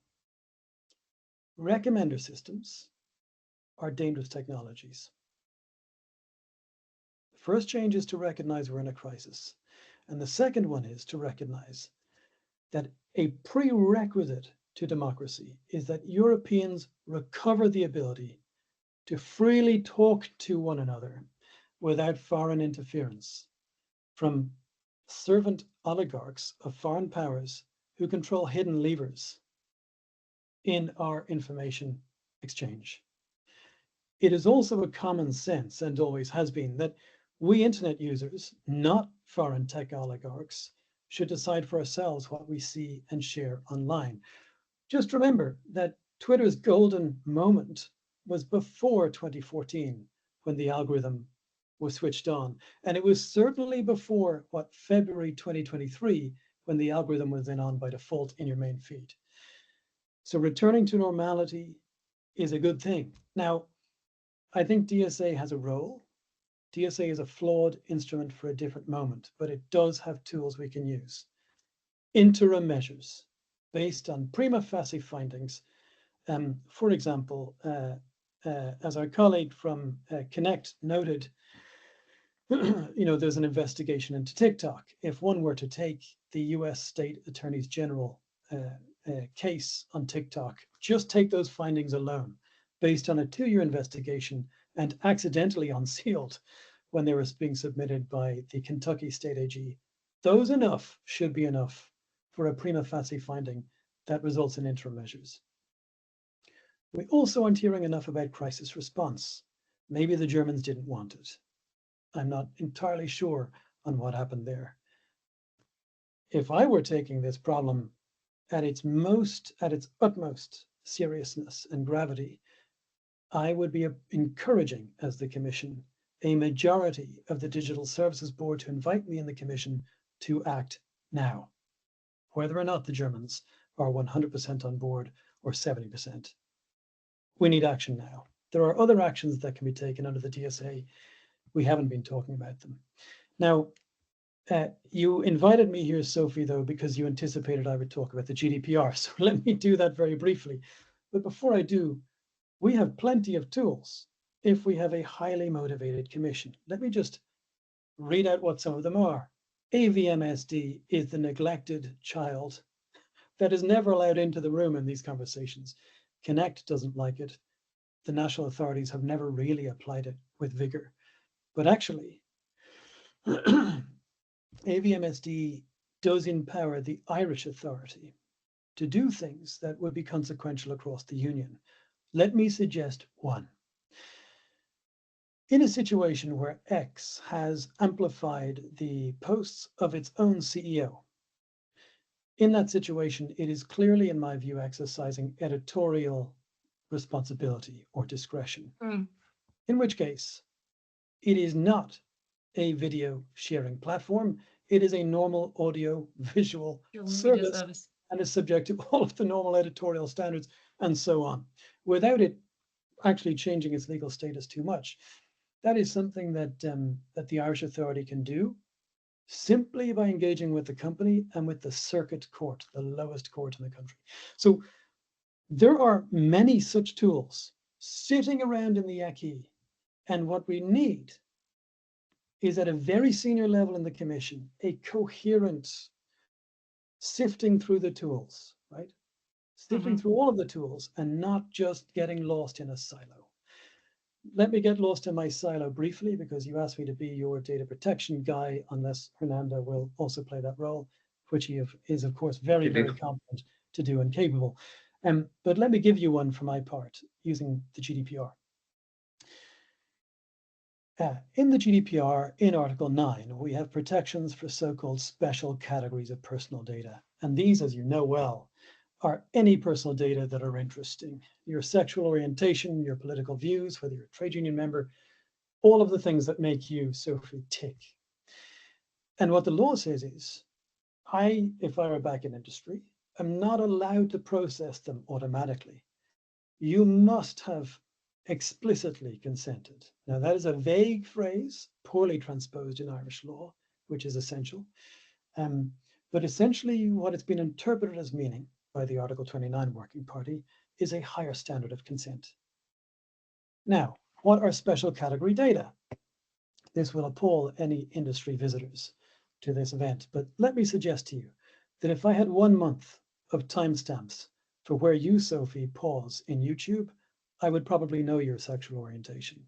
Recommender systems are dangerous technologies. The first change is to recognize we're in a crisis. And the second one is to recognize that a prerequisite to democracy is that Europeans recover the ability to freely talk to one another without foreign interference from servant oligarchs of foreign powers who control hidden levers in our information exchange. It is also a common sense, and always has been, that we internet users, not foreign tech oligarchs, should decide for ourselves what we see and share online. Just remember that Twitter's golden moment was before 2014, when the algorithm was switched on. And it was certainly before February 2023, when the algorithm was then on by default in your main feed. So returning to normality is a good thing. Now, I think DSA has a role. DSA is a flawed instrument for a different moment, but it does have tools we can use. Interim measures based on prima facie findings. For example, as our colleague from Connect noted, there's an investigation into TikTok. If one were to take the US State Attorneys General case on TikTok, just take those findings alone, based on a 2-year investigation and accidentally unsealed when they were being submitted by the Kentucky State AG, those should be enough for a prima facie finding that results in interim measures. We also aren't hearing enough about crisis response. Maybe the Germans didn't want it. I'm not entirely sure on what happened there. If I were taking this problem at its utmost seriousness and gravity, I would be encouraging, as the Commission, a majority of the Digital Services Board to invite me and the Commission to act now, whether or not the Germans are 100% on board or 70%. We need action now. There are other actions that can be taken under the DSA. We haven't been talking about them. Now, you invited me here, Sophie, though, because you anticipated I would talk about the GDPR. So let me do that very briefly. But before I do, we have plenty of tools if we have a highly motivated Commission. Let me just read out what some of them are. AVMSD is the neglected child that is never allowed into the room in these conversations. Connect doesn't like it. The national authorities have never really applied it with vigor. But actually, AVMSD does empower the Irish authority to do things that would be consequential across the Union. Let me suggest one. In a situation where X has amplified the posts of its own CEO, in that situation, it is clearly, in my view, exercising editorial responsibility or discretion. In which case, it is not a video sharing platform. It is a normal audio visual service and is subject to all of the normal editorial standards and so on, without it actually changing its legal status too much. That is something that the Irish authority can do. simply by engaging with the company and with the circuit court, the lowest court in the country. So there are many such tools sitting around in the acquis. And what we need is at a very senior level in the Commission, a coherent sifting through the tools, right? Sifting through all of the tools and not just getting lost in a silo. Let me get lost in my silo briefly, because you asked me to be your data protection guy, unless Fernando will also play that role, which he is, of course, very, very competent to do and capable. But let me give you one for my part using the GDPR. In the GDPR, in Article 9, we have protections for so-called special categories of personal data. And these, as you know well, are any personal data that are interesting. Your sexual orientation, your political views, whether you're a trade union member, all of the things that make you, Sophie, tick. And what the law says is, if I were back in industry, am not allowed to process them automatically. You must have explicitly consented. Now, that is a vague phrase, poorly transposed in Irish law, which is essential. But essentially, what it's been interpreted as meaning by the Article 29 Working Party is a higher standard of consent. Now, what are special category data? This will appall any industry visitors to this event, but let me suggest to you that if I had 1 month of timestamps for where you, Sophie, pause in YouTube, I would probably know your sexual orientation.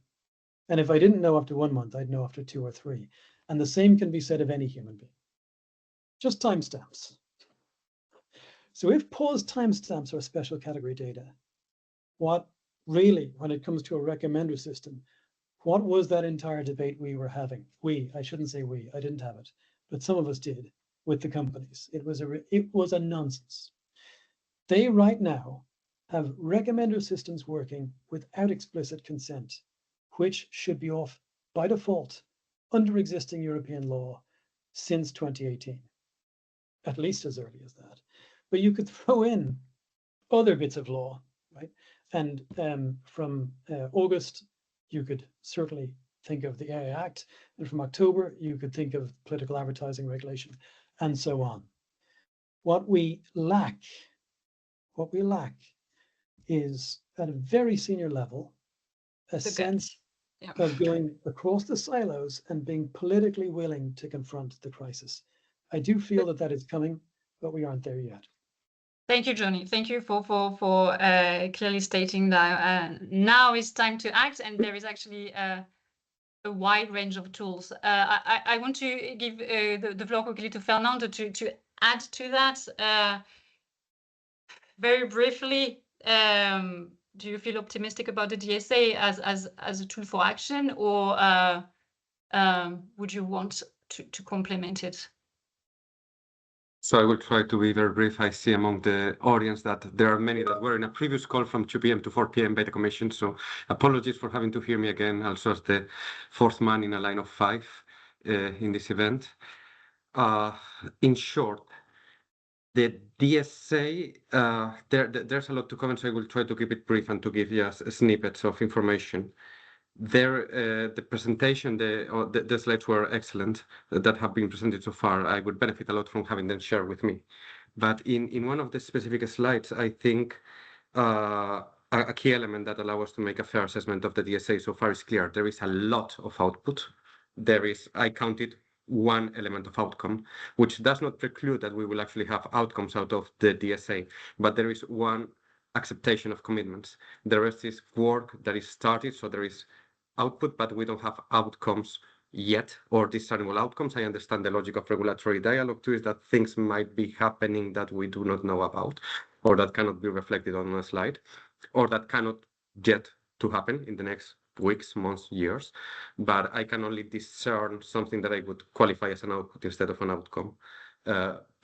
And if I didn't know after 1 month, I'd know after 2 or 3. And the same can be said of any human being. Just timestamps. So if pause timestamps are special category data, what really, when it comes to a recommender system, what was that entire debate we were having? I shouldn't say we, I didn't have it, but some of us did with the companies. It was a nonsense. They right now have recommender systems working without explicit consent, which should be off by default under existing European law since 2018, at least as early as that. But you could throw in other bits of law, right? And from August, you could certainly think of the AI Act, and from October, you could think of political advertising regulation, and so on. What we lack is at a very senior level, a sense of going across the silos and being politically willing to confront the crisis. I do feel that is coming, but we aren't there yet. Thank you, Johnny. Thank you for clearly stating that now is time to act, and there is actually a wide range of tools. I want to give the floor quickly to Fernando to add to that. Very briefly, do you feel optimistic about the DSA as a tool for action, or would you want to complement it? So I will try to be very brief. I see among the audience that there are many that were in a previous call from 2 p.m. to 4 p.m. by the Commission. So apologies for having to hear me again, also as the fourth man in a line of 5 in this event. In short, the DSA, there's a lot to comment, so I will try to keep it brief and to give you snippets of information. The presentation, the slides were excellent that have been presented so far. I would benefit a lot from having them shared with me. But in one of the specific slides, I think a key element that allows us to make a fair assessment of the DSA so far is clear. There is a lot of output. I counted 1 element of outcome, which does not preclude that we will actually have outcomes out of the DSA, but there is 1 acceptation of commitments. The rest is work that is started, so there is output, but we don't have outcomes yet, or discernible outcomes. I understand the logic of regulatory dialogue too, is that things might be happening that we do not know about, or that cannot be reflected on a slide, or that cannot yet to happen in the next weeks, months, years. But I can only discern something that I would qualify as an output instead of an outcome.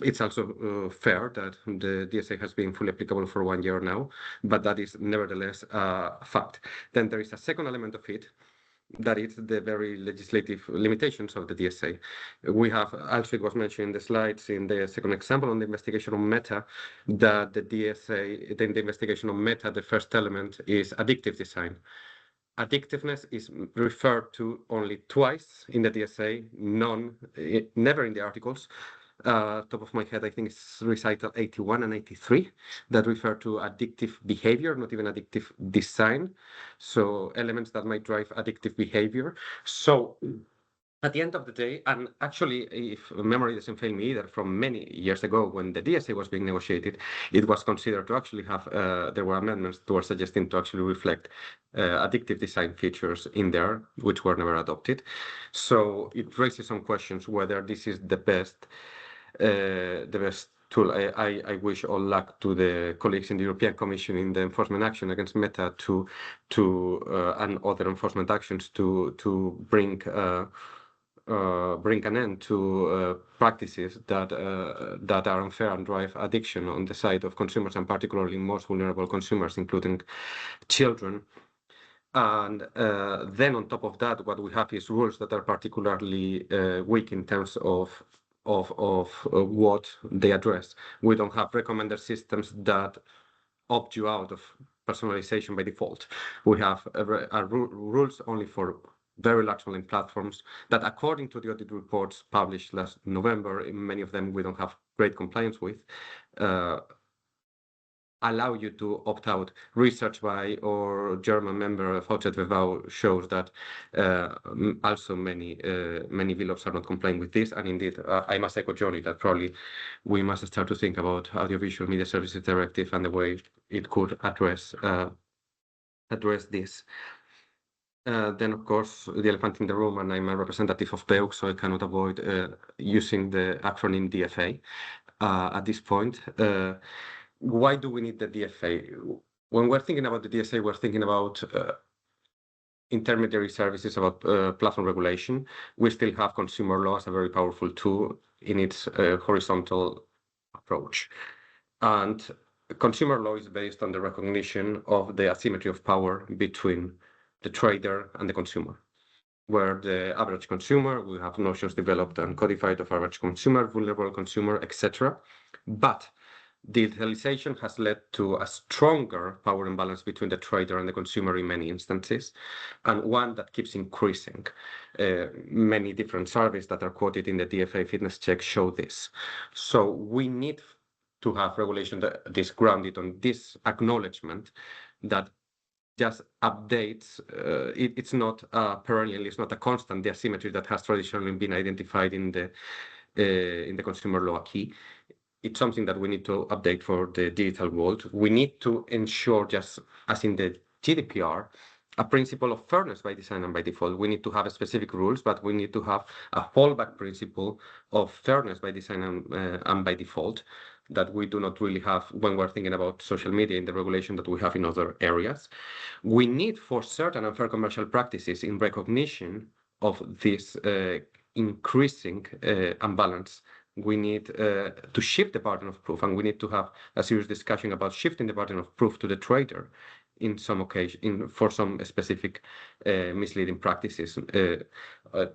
It's also fair that the DSA has been fully applicable for 1 year now, but that is nevertheless a fact. Then there is a second element of it, that is the very legislative limitations of the DSA. We have, also it was mentioned in the slides in the second example on the investigation on Meta, that the DSA, then the investigation on Meta, the first element is addictive design. addictiveness is referred to only twice in the DSA, never in the articles. Top of my head, I think it's recital 81 and 83 that refer to addictive behavior, not even addictive design. So elements that might drive addictive behavior. So at the end of the day, and actually, if memory doesn't fail me either, from many years ago when the DSA was being negotiated, it was considered to actually have, there were amendments towards suggesting to actually reflect addictive design features in there, which were never adopted. So it raises some questions whether this is the best tool. I wish all luck to the colleagues in the European Commission in the enforcement action against Meta and other enforcement actions to bring an end to practices that are unfair and drive addiction on the side of consumers, and particularly most vulnerable consumers, including children. And then on top of that, what we have is rules that are particularly weak in terms of what they address. We don't have recommender systems that opt you out of personalization by default. We have rules only for very large online platforms that, according to the audit reports published last November, in many of them we don't have great compliance with, allow you to opt out. Research by our German member of VV shows that also many VLOPs are not complying with this. And indeed, I must echo Johnny that probably we must start to think about Audiovisual Media Services Directive and the way it could address this. Then, of course, the elephant in the room, and I'm a representative of BEUC, so I cannot avoid using the acronym DFA at this point. Why do we need the DFA? When we're thinking about the DSA, we're thinking about intermediary services, about platform regulation. We still have consumer law as a very powerful tool in its horizontal approach. And consumer law is based on the recognition of the asymmetry of power between the trader and the consumer, where the average consumer, we have notions developed and codified of average consumer, vulnerable consumer, etc. But digitalization has led to a stronger power imbalance between the trader and the consumer in many instances, and one that keeps increasing. Many different surveys that are quoted in the DFA fitness check show this. So we need to have regulation that is grounded on this acknowledgement that just updates. It's not perennial, it's not a constant, the asymmetry that has traditionally been identified in the consumer law key. It's something that we need to update for the digital world. We need to ensure, just as in the GDPR, a principle of fairness by design and by default. We need to have specific rules, but we need to have a fallback principle of fairness by design and by default that we do not really have when we're thinking about social media in the regulation that we have in other areas. We need, for certain unfair commercial practices, in recognition of this increasing imbalance, we need to shift the burden of proof, and we need to have a serious discussion about shifting the burden of proof to the trader in some occasion, for some specific misleading practices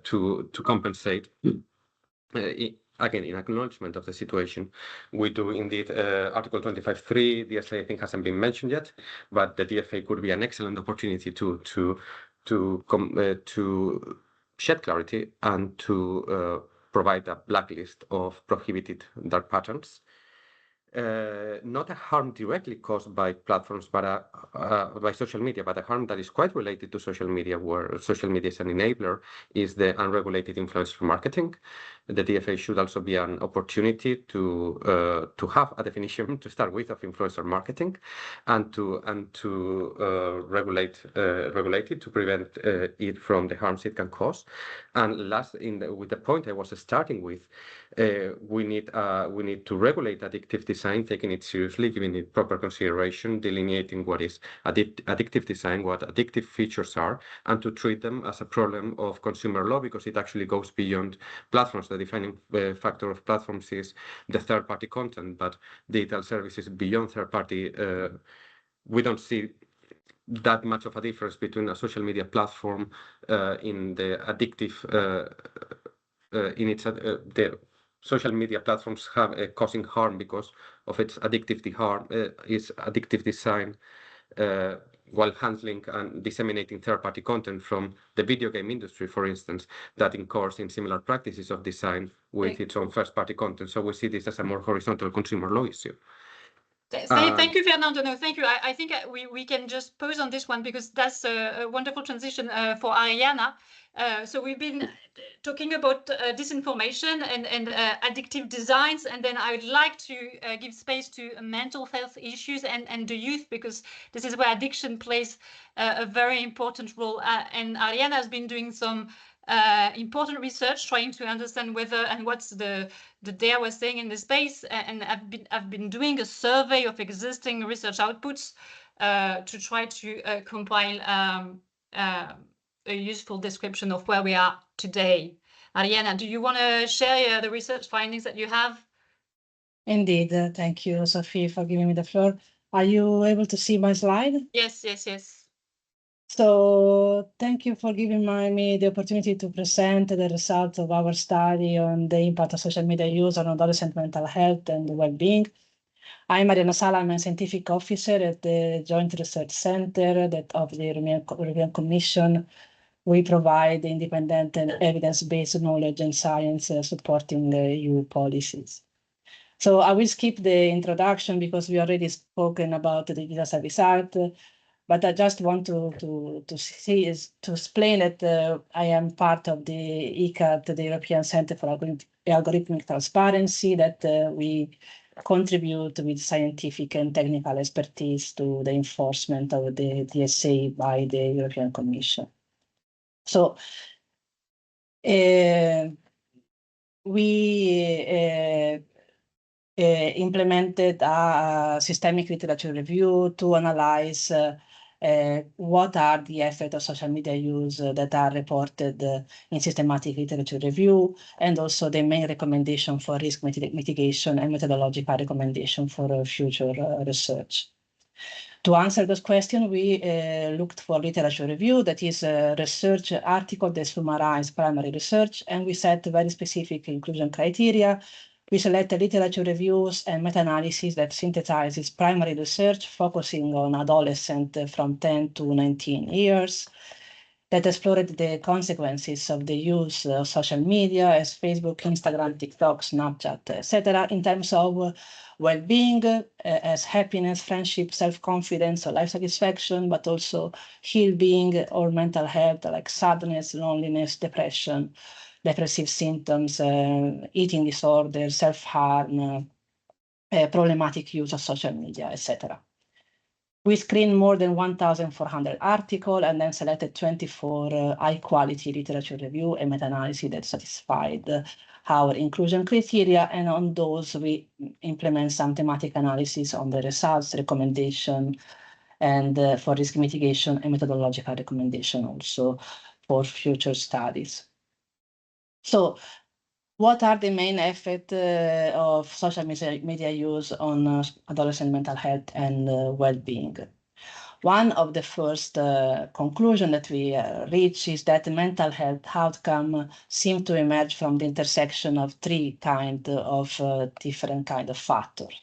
to compensate. Again, in acknowledgement of the situation, we do indeed Article 25.3. DSA I think hasn't been mentioned yet, but the DFA could be an excellent opportunity to shed clarity and to provide a blacklist of prohibited dark patterns. Not a harm directly caused by platforms, but by social media, but a harm that is quite related to social media, where social media is an enabler, is the unregulated influencer marketing. The DFA should also be an opportunity to have a definition to start with of influencer marketing, and to regulate it to prevent it from the harms it can cause. And last, with the point I was starting with, we need to regulate addictive design, taking it seriously, giving it proper consideration, delineating what is addictive design, what addictive features are, and to treat them as a problem of consumer law, because it actually goes beyond platforms. The defining factor of platforms is the third-party content, but digital services beyond third-party, we don't see that much of a difference between a social media platform in the addictive, the social media platforms have causing harm because of its addictive design while handling and disseminating third-party content from the video game industry, for instance, that incurs in similar practices of design with its own first-party content. So we see this as a more horizontal consumer law issue. Thank you, Fernando. No, thank you. I think we can just pause on this one because that's a wonderful transition for Arianna. So we've been talking about disinformation and addictive designs, and then I would like to give space to mental health issues and the youth, because this is where addiction plays a very important role. And Arianna has been doing some important research trying to understand whether and what's the data was saying in the space, and I've been doing a survey of existing research outputs to try to compile a useful description of where we are today. Arianna, do you want to share the research findings that you have? Indeed. Thank you, Sophie, for giving me the floor. Are you able to see my slide? Yes, yes, yes. So thank you for giving me the opportunity to present the results of our study on the impact of social media use on adolescent mental health and well-being. I'm Arianna Sala. I'm a scientific officer at the Joint Research Center of the European Commission. We provide independent and evidence-based knowledge and science supporting the EU policies. So I will skip the introduction because we already spoken about the Digital Service Act, but I just want to explain that I am part of the ECAT, the European Center for Algorithmic Transparency, that we contribute with scientific and technical expertise to the enforcement of the DSA by the European Commission. So we implemented a systemic literature review to analyze what are the effects of social media use that are reported in systematic literature review, and also the main recommendation for risk mitigation and methodological recommendation for future research. To answer this question, we looked for literature review, that is a research article that summarizes primary research, and we set very specific inclusion criteria. We selected literature reviews and meta-analysis that synthesizes primary research focusing on adolescents from 10 to 19 years, that explored the consequences of the use of social media as Facebook, Instagram, TikTok, Snapchat, etc., in terms of well-being, as happiness, friendship, self-confidence, or life satisfaction, but also heal-being or mental health, like sadness, loneliness, depression, depressive symptoms, eating disorders, self-harm, problematic use of social media, etc. We screened more than 1,400 articles and then selected 24 high-quality literature review and meta-analysis that satisfied our inclusion criteria, and on those we implement some thematic analysis on the results, recommendation, and for risk mitigation and methodological recommendation also for future studies. So what are the main effects of social media use on adolescent mental health and well-being? One of the first conclusions that we reach is that the mental health outcome seem to emerge from the intersection of three kinds of different kinds of factors.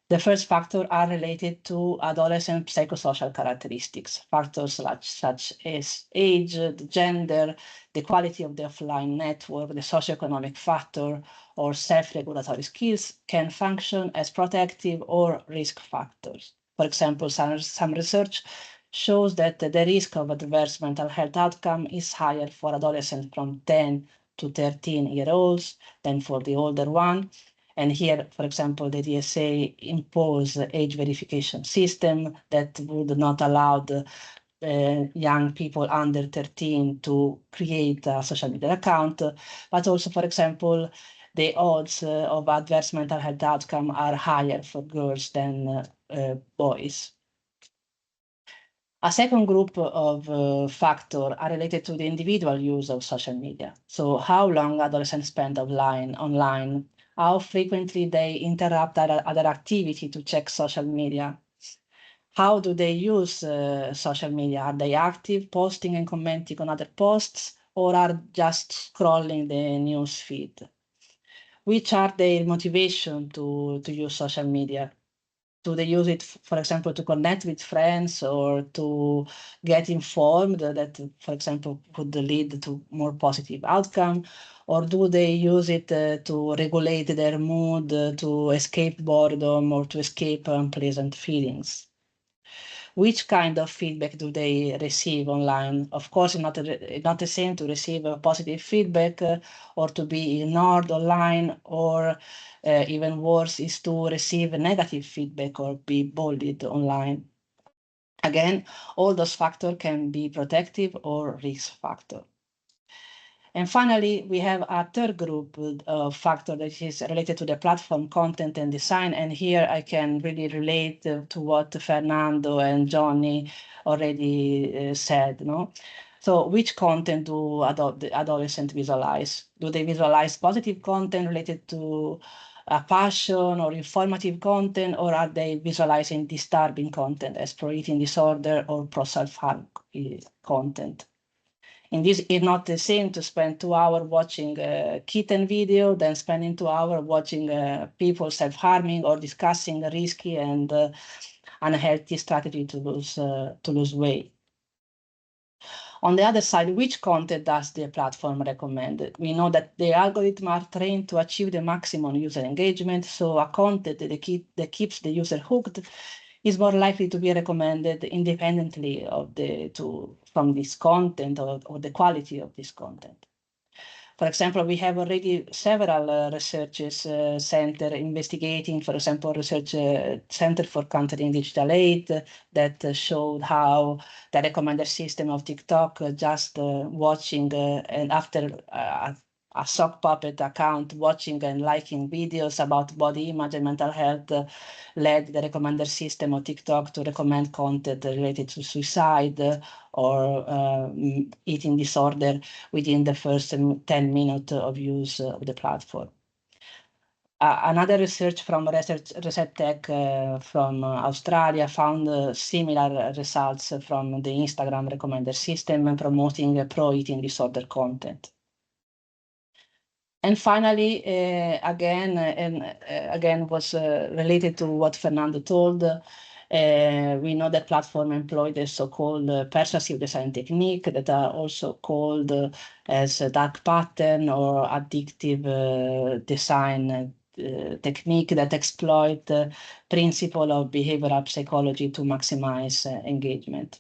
The first factors are related to adolescent psychosocial characteristics, factors such as age, the gender, the quality of the offline network, the socioeconomic factor, or self-regulatory skills can function as protective or risk factors. For example, some research shows that the risk of adverse mental health outcome is higher for adolescents from 10 to 13-year-olds than for the older one. And here, for example, the DSA imposed age verification system that would not allow the young people under 13 to create a social media account. But also, for example, the odds of adverse mental health outcome are higher for girls than boys. A second group of factors are related to the individual use of social media. So how long adolescents spend online, how frequently they interrupt other activity to check social media, how do they use social media? Are they active, posting and commenting on other posts, or are just scrolling the news feed? Which are their motivation to use social media? Do they use it, for example, to connect with friends or to get informed that, for example, could lead to more positive outcome? Or do they use it to regulate their mood, to escape boredom or to escape unpleasant feelings? Which kind of feedback do they receive online? Of course, it's not the same to receive a positive feedback or to be ignored online, or even worse is to receive negative feedback or be bullied online. Again, all those factors can be protective or risk factor. And finally, we have a third group of factors that is related to the platform content and design. And here I can really relate to what Fernando and Johnny already said. No? So which content do the adolescents visualize? Do they visualize positive content related to passion or informative content, or are they visualizing disturbing content as pro-eating disorder or pro-self-harm content? In this, it's not the same to spend 2 hours watching a kitten video than spending 2 hours watching people self-harming or discussing a risky and unhealthy strategy to lose weight. On the other side, which content does the platform recommend? We know that the algorithms are trained to achieve the maximum user engagement, so a content that keeps the user hooked is more likely to be recommended independently from this content or the quality of this content. For example, we have already several researchers center investigating, for example, Research Center for Countering Digital Aid that showed how the recommender system of TikTok just watching and after a sock puppet account watching and liking videos about body image and mental health led the recommender system of TikTok to recommend content related to suicide or eating disorder within the first 10 minutes of use of the platform. Another research from ResetTech from Australia found similar results from the Instagram recommender system promoting pro-eating disorder content. And finally, again was related to what Fernando told. We know that platform employ the so-called persuasive design technique that are also called as a dark pattern or addictive design technique that exploit the principle of behavioral psychology to maximize engagement.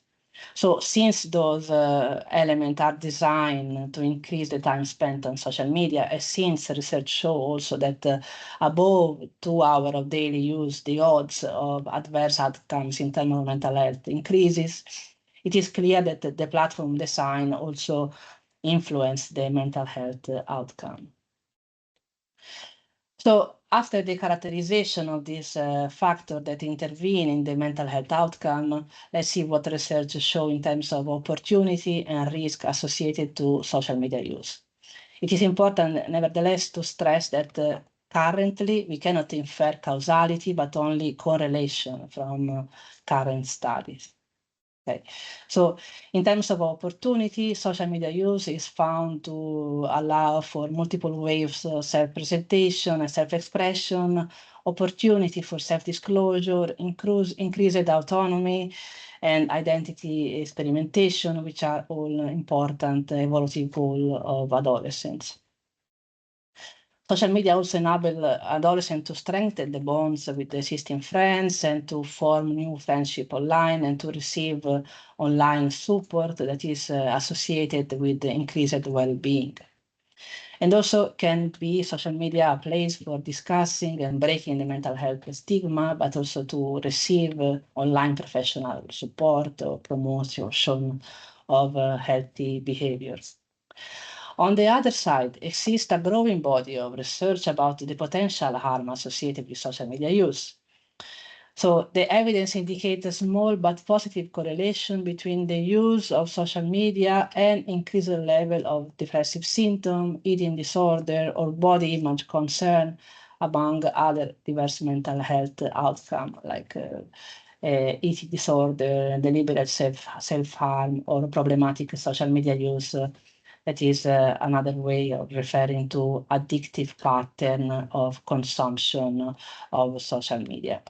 So since those elements are designed to increase the time spent on social media, and since research show also that above 2 hours of daily use, the odds of adverse outcomes in terms of mental health increases, it is clear that the platform design also influence the mental health outcome. So after the characterization of this factor that intervene in the mental health outcome, let's see what research show in terms of opportunity and risk associated to social media use. It is important, nevertheless, to stress that currently we cannot infer causality, but only correlation from current studies. Okay. So in terms of opportunity, social media use is found to allow for multiple waves of self-presentation and self-expression, opportunity for self-disclosure, increased autonomy, and identity experimentation, which are all important evolutive goals of adolescents. Social media also enable adolescents to strengthen the bonds with existing friends and to form new friendship online and to receive online support that is associated with increased well-being. And also can be social media a place for discussing and breaking the mental health stigma, but also to receive online professional support or promotion of healthy behaviors. On the other side, exists a growing body of research about the potential harm associated with social media use. So the evidence indicates a small but positive correlation between the use of social media and increased level of depressive symptom, eating disorder, or body image concern, among other diverse mental health outcomes like eating disorder, deliberate self-harm, or problematic social media use. That is another way of referring to addictive pattern of consumption of social media.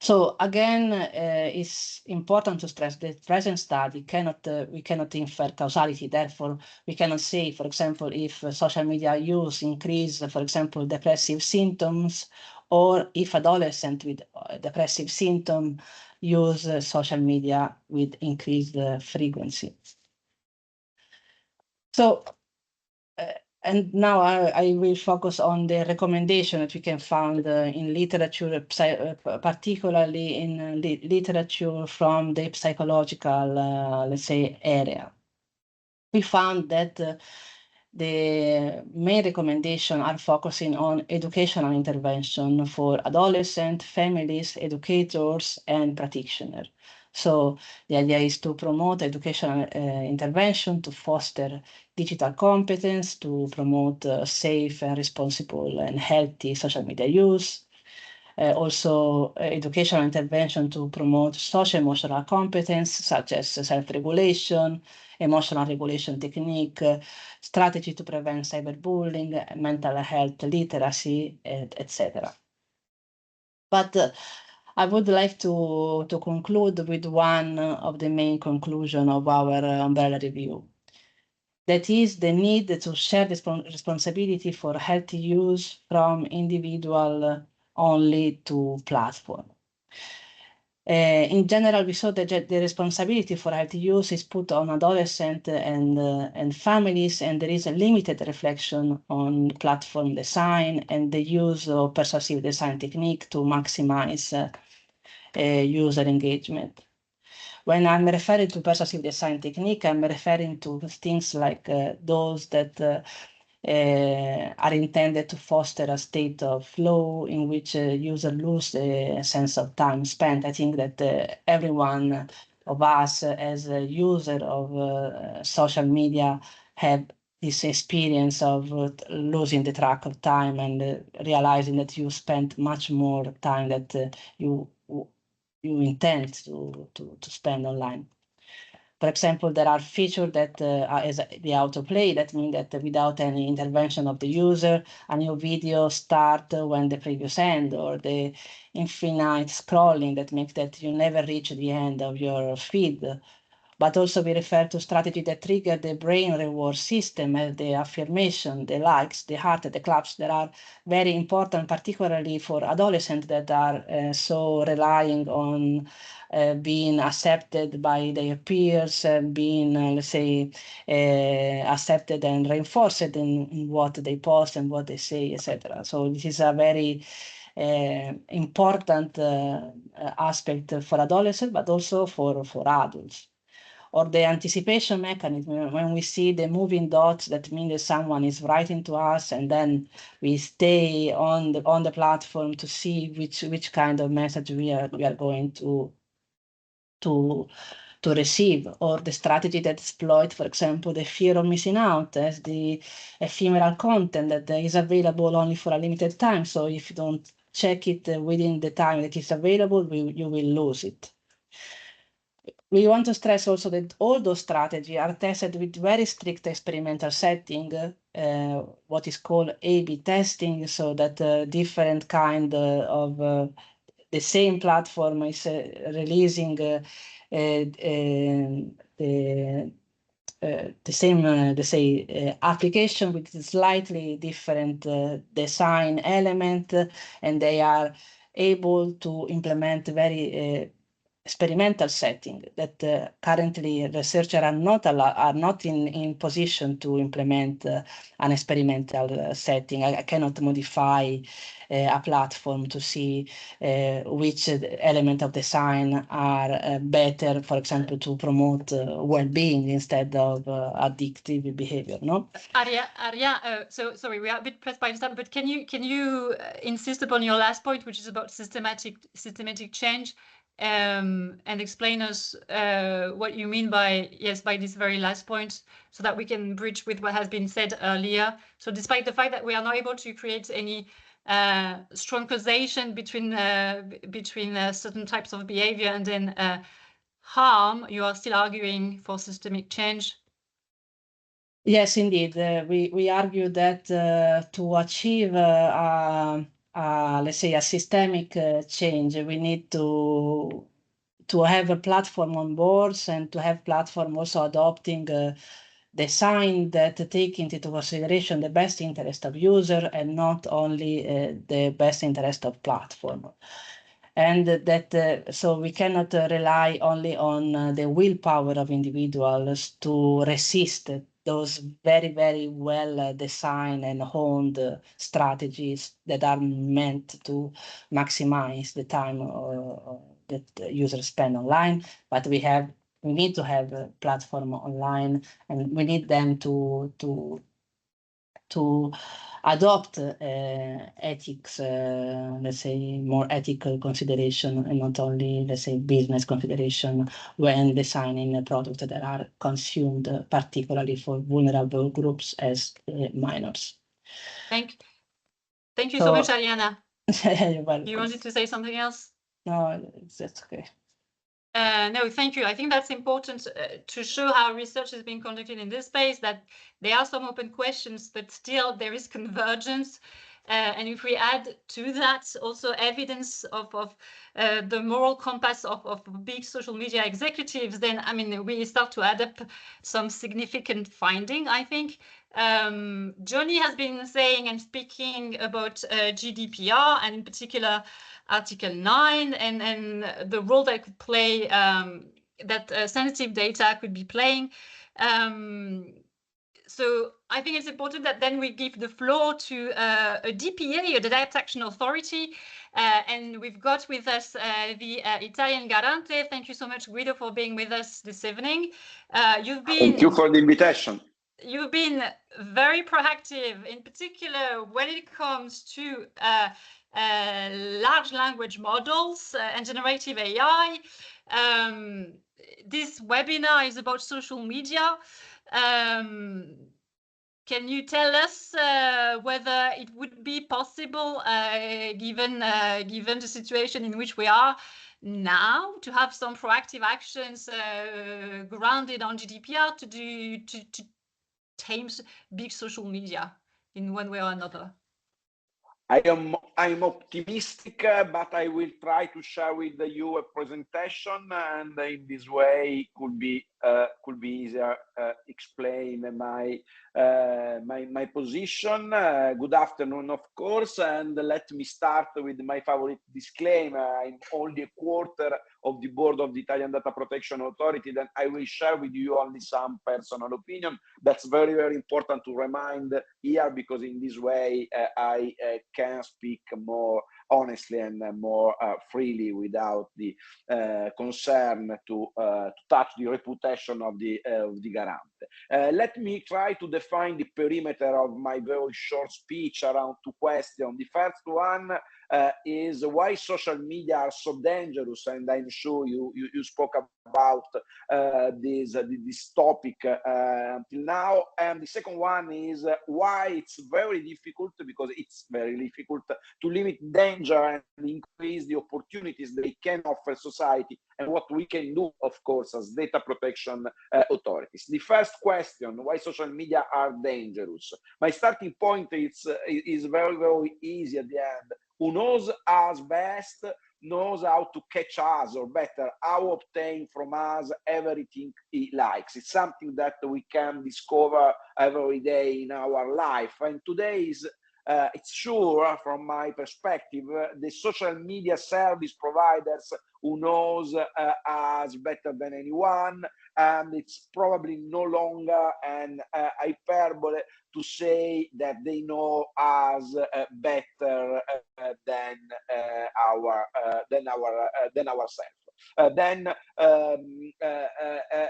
So again, it's important to stress that present study we cannot infer causality. Therefore, we cannot say, for example, if social media use increase, for example, depressive symptoms, or if adolescents with depressive symptoms use social media with increased frequency. So, and now I will focus on the recommendation that we can find in literature, particularly in literature from the psychological, let's say, area. We found that the main recommendations are focusing on educational intervention for adolescents, families, educators, and practitioners. So the idea is to promote educational intervention, to foster digital competence, to promote safe and responsible and healthy social media use. Also educational intervention to promote social emotional competence, such as self-regulation, emotional regulation technique, strategy to prevent cyberbullying, mental health literacy, etc. But I would like to conclude with one of the main conclusions of our umbrella review. That is the need to share responsibility for healthy use from individual only to platform. In general, we saw that the responsibility for healthy use is put on adolescents and families, and there is a limited reflection on platform design and the use of persuasive design technique to maximize user engagement. When I'm referring to persuasive design technique, I'm referring to things like those that are intended to foster a state of flow in which users lose a sense of time spent. I think that everyone of us as a user of social media have this experience of losing the track of time and realizing that you spent much more time that you intend to spend online. For example, there are features that as the autoplay, that means that without any intervention of the user, a new video starts when the previous end, or the infinite scrolling that makes that you never reach the end of your feed. But also we refer to strategy that trigger the brain reward system, as the affirmation, the likes, the heart, the claps, that are very important, particularly for adolescents that are so relying on being accepted by their peers, being, let's say, accepted and reinforced in what they post and what they say, etc. So this is a very important aspect for adolescents, but also for adults. Or the anticipation mechanism, when we see the moving dots, that means that someone is writing to us, and then we stay on the platform to see which kind of message we are going to receive. Or the strategy that exploit, for example, the fear of missing out as the ephemeral content that is available only for a limited time. So if you don't check it within the time that is available, you will lose it. We want to stress also that all those strategies are tested with very strict experimental setting, what is called A/B testing, so that different kind of the same platform is releasing the same, let's say, application with slightly different design element, and they are able to implement very experimental setting that currently researchers are not in position to implement an experimental setting. I cannot modify a platform to see which element of design are better, for example, to promote well-being instead of addictive behavior. No, Aria, so sorry, we are a bit pressed by time, but can you insist upon your last point, which is about systematic change? And explain us what you mean by this very last point, so that we can bridge with what has been said earlier. So despite the fact that we are not able to create any strong causation between certain types of behavior and then harm, you are still arguing for systemic change. Yes, indeed. We argue that to achieve a let's say, a systemic change. We need to have a platform on boards and to have platform also adopting design that take into consideration the best interest of user and not only the best interest of platform. And that so we cannot rely only on the willpower of individuals to resist those very, very well designed and honed strategies that are meant to maximize the time that users spend online. But we need to have a platform online, and we need them to adopt ethics, let's say, more ethical consideration, and not only, let's say, business consideration when designing products that are consumed, particularly for vulnerable groups as minors. Thank you so much, Arianna. You're welcome. You wanted to say something else? No, that's okay. No, thank you. I think that's important to show how research is being conducted in this space, that there are some open questions, but still there is convergence. And if we add to that also evidence of the moral compass of big social media executives, then, I mean, we start to add up some significant finding, I think. Johnny has been saying and speaking about GDPR, and in particular Article 9, and the role that could play, that sensitive data could be playing. So I think it's important that then we give the floor to a DPA, a Data Protection Authority, and we've got with us the Italian Garante. Thank you so much, Guido, for being with us this evening. Thank you for the invitation. You've been very proactive, in particular when it comes to large language models and generative AI. This webinar is about social media. Can you tell us whether it would be possible, given the situation in which we are now, to have some proactive actions grounded on GDPR to tame big social media in one way or another? I'm optimistic, but I will try to share with you a presentation, and in this way could be easier explain my position. Good afternoon, of course, and let me start with my favorite disclaimer. I'm only a quarter of the board of the Italian Data Protection Authority, then I will share with you only some personal opinion. That's very, very important to remind here, because in this way I can speak more honestly and more freely without the concern to touch the reputation of the Garante. Let me try to define the perimeter of my very short speech around two questions. The first one is why social media are so dangerous, and I'm sure you spoke about this topic until now. And the second one is why it's very difficult, because it's very difficult to limit danger and increase the opportunities they can offer society, and what we can do, of course, as data protection authorities. The first question, why social media are dangerous? My starting point is very, very easy at the end. Who knows us best knows how to catch us, or better, how obtain from us everything he likes. It's something that we can discover every day in our life. And today is it's sure, from my perspective, the social media service providers who knows us better than anyone, and it's probably no longer an hyperbole to say that they know us better than ourselves.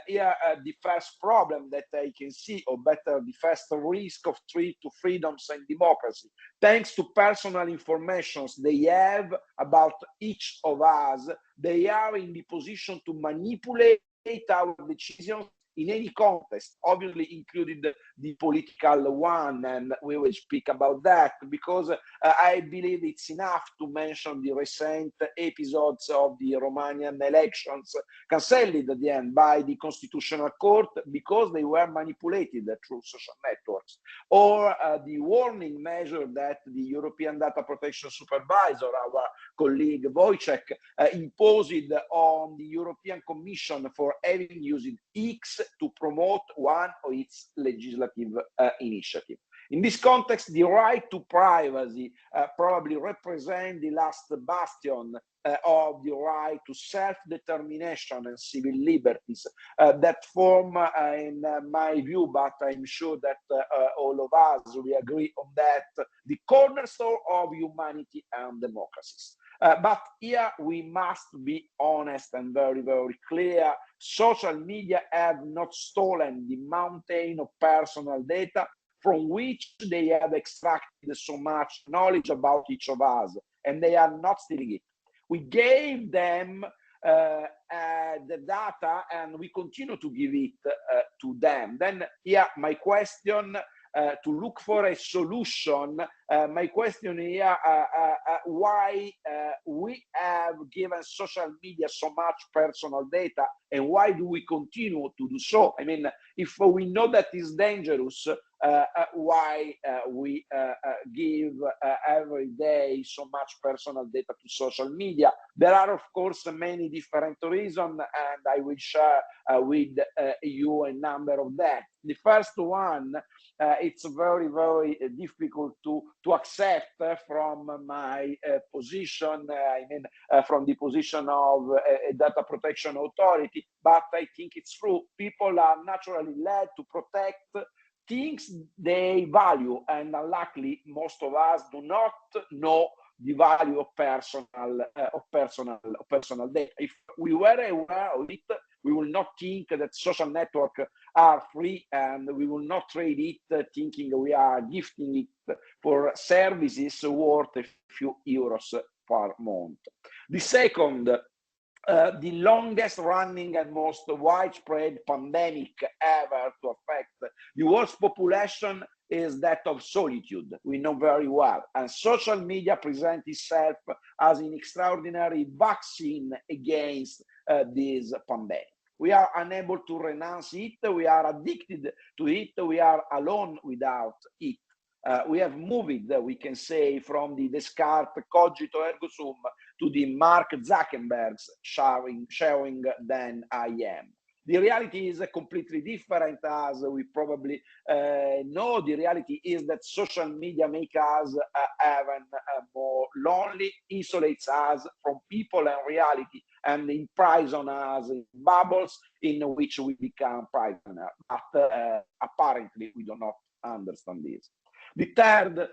Here, the first problem that I can see, or better, the first risk of threat to freedoms and democracy, thanks to personal information they have about each of us, they are in the position to manipulate our decisions in any context, obviously included the political one, and we will speak about that, because I believe it's enough to mention the recent episodes of the Romanian elections, cancelled at the end by the Constitutional Court because they were manipulated through social network. networks, or the warning measure that the European Data Protection Supervisor, our colleague Wojciech, imposed on the European Commission for having used X to promote one of its legislative initiatives. In this context, the right to privacy probably represents the last bastion of the right to self-determination and civil liberties that form, in my view, but I'm sure that all of us, we agree on that, the cornerstone of humanity and democracies. But here we must be honest and very, very clear. Social media have not stolen the mountain of personal data from which they have extracted so much knowledge about each of us, and they are not stealing it. We gave them the data, and we continue to give it to them. Then here, my question, to look for a solution, my question here, why we have given social media so much personal data, and why do we continue to do so? I mean, if we know that it's dangerous, why we give every day so much personal data to social media? There are, of course, many different reasons, and I will share with you a number of that. The first one, it's very, very difficult to accept from my position, from the position of a data protection authority, but I think it's true. People are naturally led to protect things they value, and unluckily, most of us do not know the value of personal data. If we were aware of it, we will not think that social networks are free, and we will not trade it thinking we are gifting it for services worth a few euros per month. The second, the longest running and most widespread pandemic ever to affect the world's population is that of solitude. We know very well. And social media presents itself as an extraordinary vaccine against this pandemic. We are unable to renounce it. We are addicted to it. We are alone without it. We have moved, we can say, from the Descartes cogito ergo sum to the Mark Zuckerberg's sharing than I am. The reality is completely different, as we probably know. The reality is that social media makes us even more lonely, isolates us from people and reality, and imprison us in bubbles in which we become prisoners. But apparently, we do not understand this. The third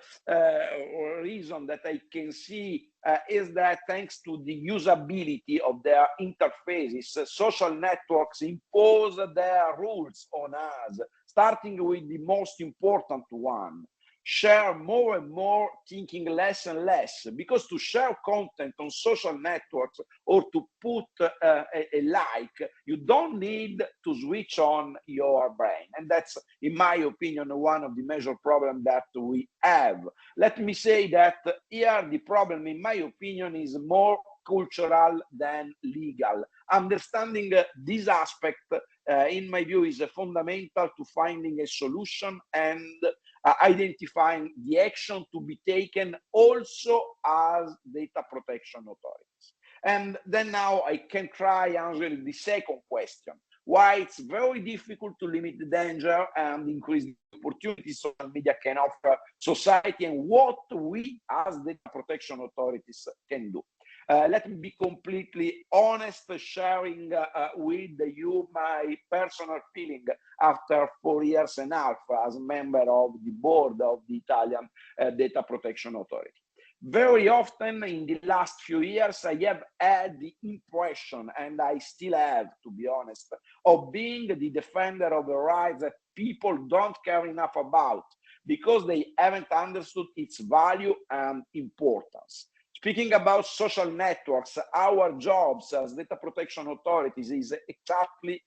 reason that I can see is that thanks to the usability of their interfaces, social networks impose their rules on us, starting with the most important one. Share more and more, thinking less and less, because to share content on social networks or to put a like, you don't need to switch on your brain. And that's, in my opinion, one of the major problems that we have. Let me say that here the problem, in my opinion, is more cultural than legal. Understanding this aspect, in my view, is fundamental to finding a solution and identifying the action to be taken also as data protection authorities. And then now I can try answering the second question, why it's very difficult to limit the danger and increase the opportunities social media can offer society, and what we as data protection authorities can do. Let me be completely honest, sharing with you my personal feeling after 4 years and a half as a member of the board of the Italian Data Protection Authority. Very often in the last few years, I have had the impression, and I still have, to be honest, of being the defender of the rights that people don't care enough about because they haven't understood its value and importance. Speaking about social networks, our jobs as data protection authorities is exactly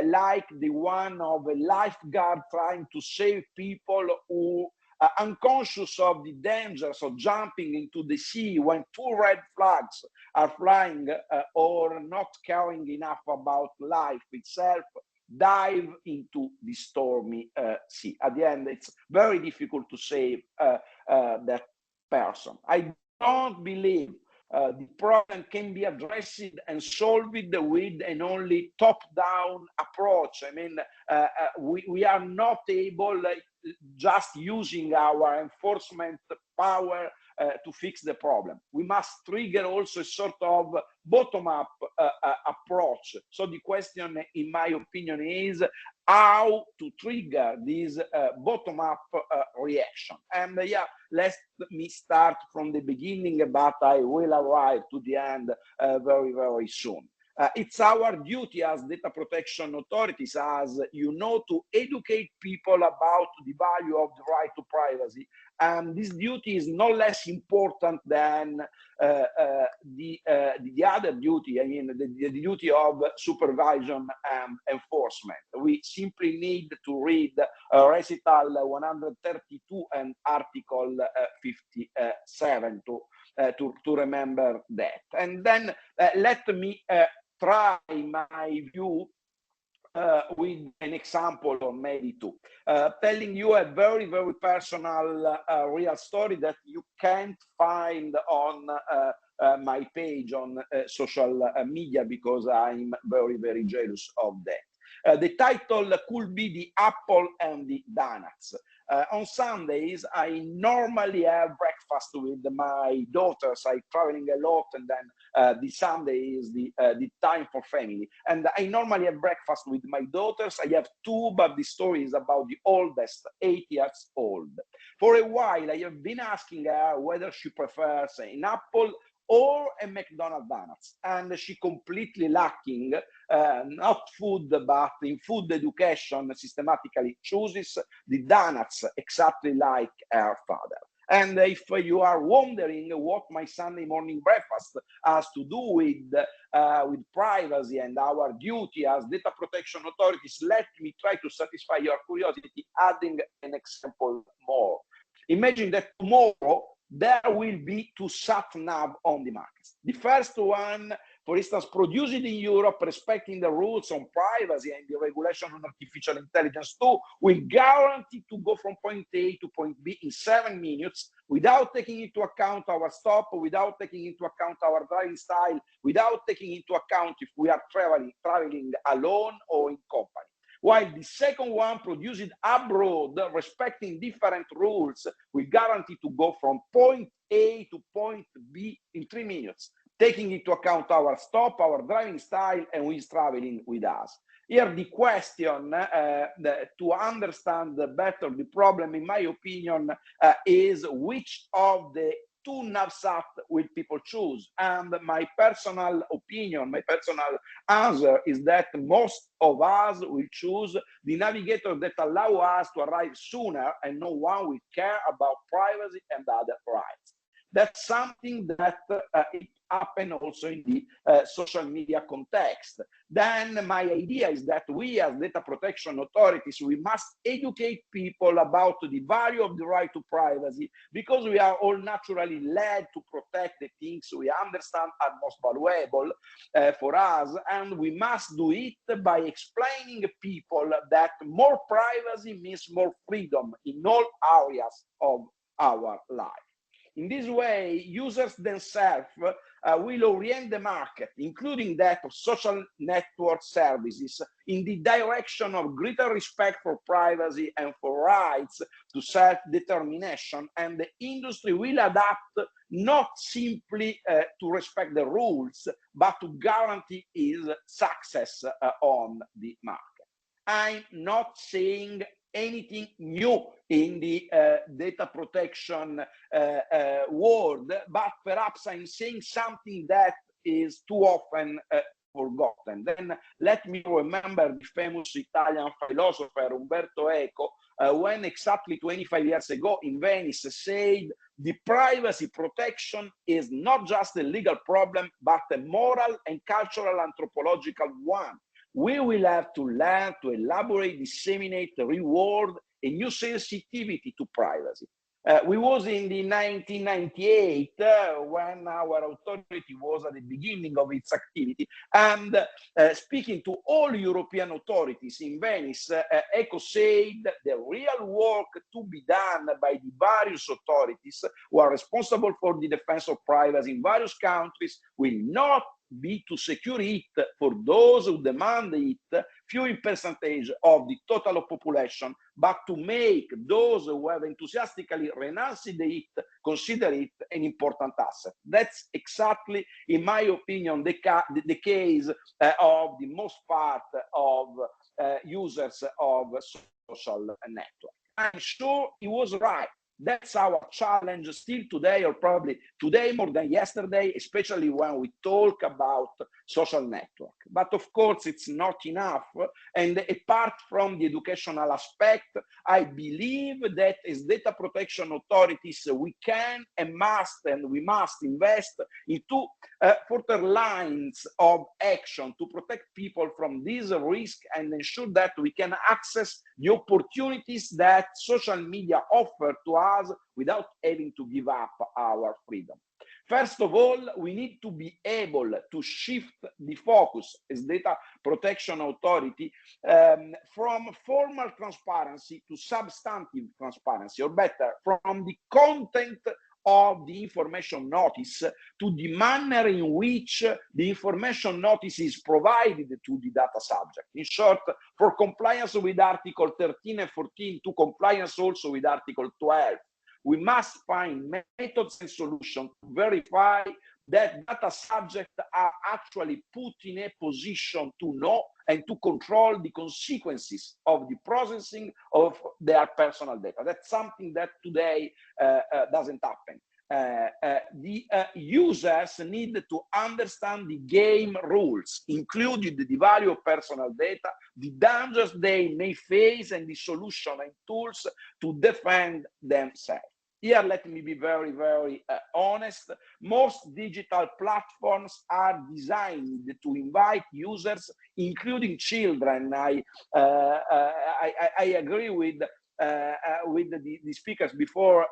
like the one of a lifeguard trying to save people who are unconscious of the dangers of jumping into the sea when 2 red flags are flying or not caring enough about life itself, dive into the stormy sea. At the end, it's very difficult to save that person. I don't believe the problem can be addressed and solved with an only top-down approach. I mean, we are not able, just using our enforcement power to fix the problem. We must trigger also a sort of bottom-up approach. So the question, in my opinion, is how to trigger this bottom-up reaction. And yeah, let me start from the beginning, but I will arrive to the end very, very soon. It's our duty as data protection authorities, as you know, to educate people about the value of the right to privacy. And this duty is no less important than the other duty, I mean, the duty of supervision and enforcement. We simply need to read Recital 132 and Article 57 to remember that. And then let me try my view with an example or maybe two, telling you a very, very personal real story that you can't find on my page on social media, because I'm very, very jealous of that. The title could be The Apple and the Donuts. On Sundays, I normally have breakfast with my daughters. I'm traveling a lot, and then the Sunday is the time for family. And I normally have breakfast with my daughters. I have two, but the story is about the oldest, 8 years old. For a while, I have been asking her whether she prefers an apple or a McDonald's donuts, and she completely lacking, not food, but in food education, systematically chooses the donuts exactly like her father. And if you are wondering what my Sunday morning breakfast has to do with privacy and our duty as data protection authorities, let me try to satisfy your curiosity, adding an example more. Imagine that tomorrow there will be two sat-nav on the market. The first one, for instance, produced in Europe, respecting the rules on privacy and the regulation on artificial intelligence too, will guarantee to go from point A to point B in 7 minutes without taking into account our stop, without taking into account our driving style, without taking into account if we are traveling alone or in company. While the second one, produced abroad, respecting different rules, will guarantee to go from point A to point B in 3 minutes, taking into account our stop, our driving style, and who is traveling with us. Here, the question to understand better the problem, in my opinion, is which of the two navsat will people choose? And my personal opinion, my personal answer is that most of us will choose the navigator that allow us to arrive sooner, and no one will care about privacy and other rights. That's something that it happened also in the social media context. Then my idea is that we as data protection authorities, we must educate people about the value of the right to privacy, because we are all naturally led to protect the things we understand are most valuable for us. And we must do it by explaining to people that more privacy means more freedom in all areas of our life. In this way, users themselves will orient the market, including that of social network services, in the direction of greater respect for privacy and for rights to self-determination, and the industry will adapt not simply to respect the rules, but to guarantee its success on the market. I'm not saying anything new in the data protection world, but perhaps I'm saying something that is too often forgotten. Then let me remember the famous Italian philosopher Umberto Eco, when exactly 25 years ago in Venice said, the privacy protection is not just a legal problem, but a moral and cultural anthropological one. We will have to learn to elaborate, disseminate, reward a new sensitivity to privacy. We was in the 1998 when our authority was at the beginning of its activity, and speaking to all European authorities in Venice, ECHO said the real work to be done by the various authorities who are responsible for the defense of privacy in various countries will not be to secure it for those who demand it, few in percentage of the total of population, but to make those who have enthusiastically renounced it consider it an important asset. That's exactly, in my opinion, the case of the most part of users of social network. I'm sure he was right. That's our challenge still today, or probably today more than yesterday, especially when we talk about social network. But of course, it's not enough. And apart from the educational aspect, I believe that as data protection authorities, we can and we must invest into further lines of action to protect people from this risk and ensure that we can access the opportunities that social media offer to us without having to give up our freedom. First of all, we need to be able to shift the focus as data protection authority from formal transparency to substantive transparency, or better, from the content of the information notice to the manner in which the information notice is provided to the data subject. In short, for compliance with Article 13 and 14 to compliance also with Article 12, we must find methods and solutions to verify that data subjects are actually put in a position to know and to control the consequences of the processing of their personal data. That's something that today doesn't happen. The users need to understand the game rules, including the value of personal data, the dangers they may face, and the solution and tools to defend themselves. Here, let me be very, very honest. Most digital platforms are designed to invite users, including children. I agree with the speakers before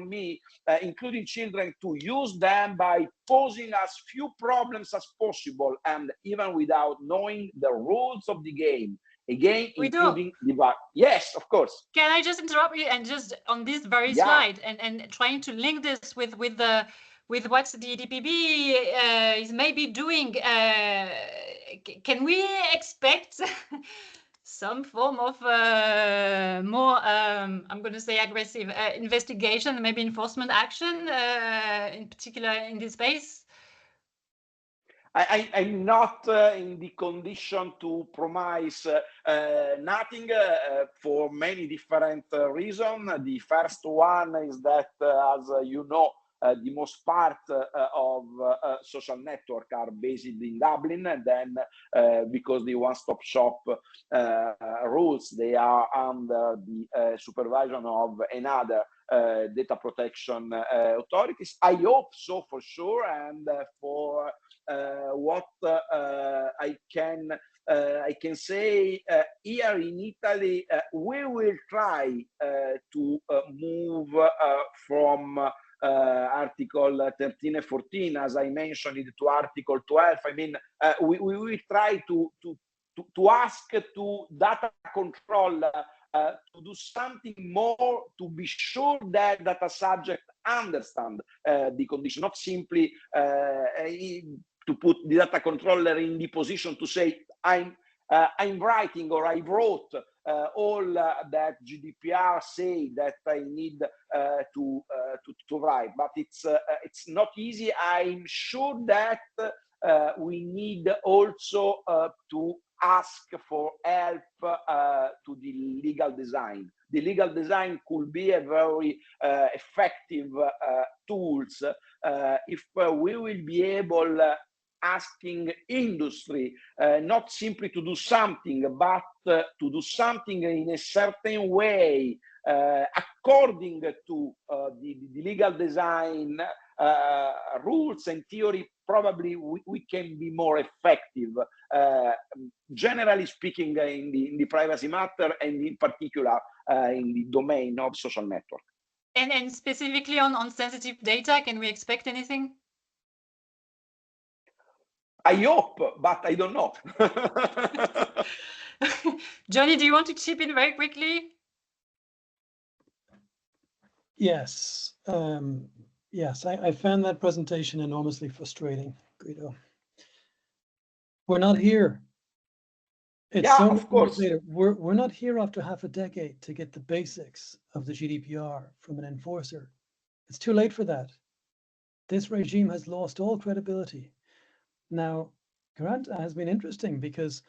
me, including children, to use them by posing as few problems as possible, and even without knowing the rules of the game. Again, including the yes, of course. Can I just interrupt you and just on this very slide and trying to link this with what the DPB is maybe doing? Can we expect some form of more, I'm going to say, aggressive investigation, maybe enforcement action, in particular in this space? I'm not in the condition to promise nothing for many different reasons. The first one is that, as you know, the most part of social network are based in Dublin, and then because the one-stop shop rules, they are under the supervision of another data protection authorities. I hope so, for sure, and for what I can say here in Italy, we will try to move from Article 13 and 14, as I mentioned, to Article 12. I mean, we will try to ask to data controller to do something more to be sure that data subject understand the condition, not simply to put the data controller in the position to say, I'm writing, or I wrote all that GDPR say that I need to write, but it's not easy. I'm sure that we need also to ask for help to the legal design. The legal design could be a very effective tools if we will be able asking industry not simply to do something, but to do something in a certain way according to the legal design rules and theory. Probably we can be more effective, generally speaking, in the privacy matter, and in particular in the domain of social network. And specifically on sensitive data, can we expect anything? I hope, but I don't know. Johnny, do you want to chip in very quickly? Yes. Yes, I found that presentation enormously frustrating, Guido. We're not here. It's Yeah, so of many course. years later. We're not here after half a decade to get the basics of the GDPR from an enforcer. It's too late for that. This regime has lost all credibility. Now, Garante has been interesting because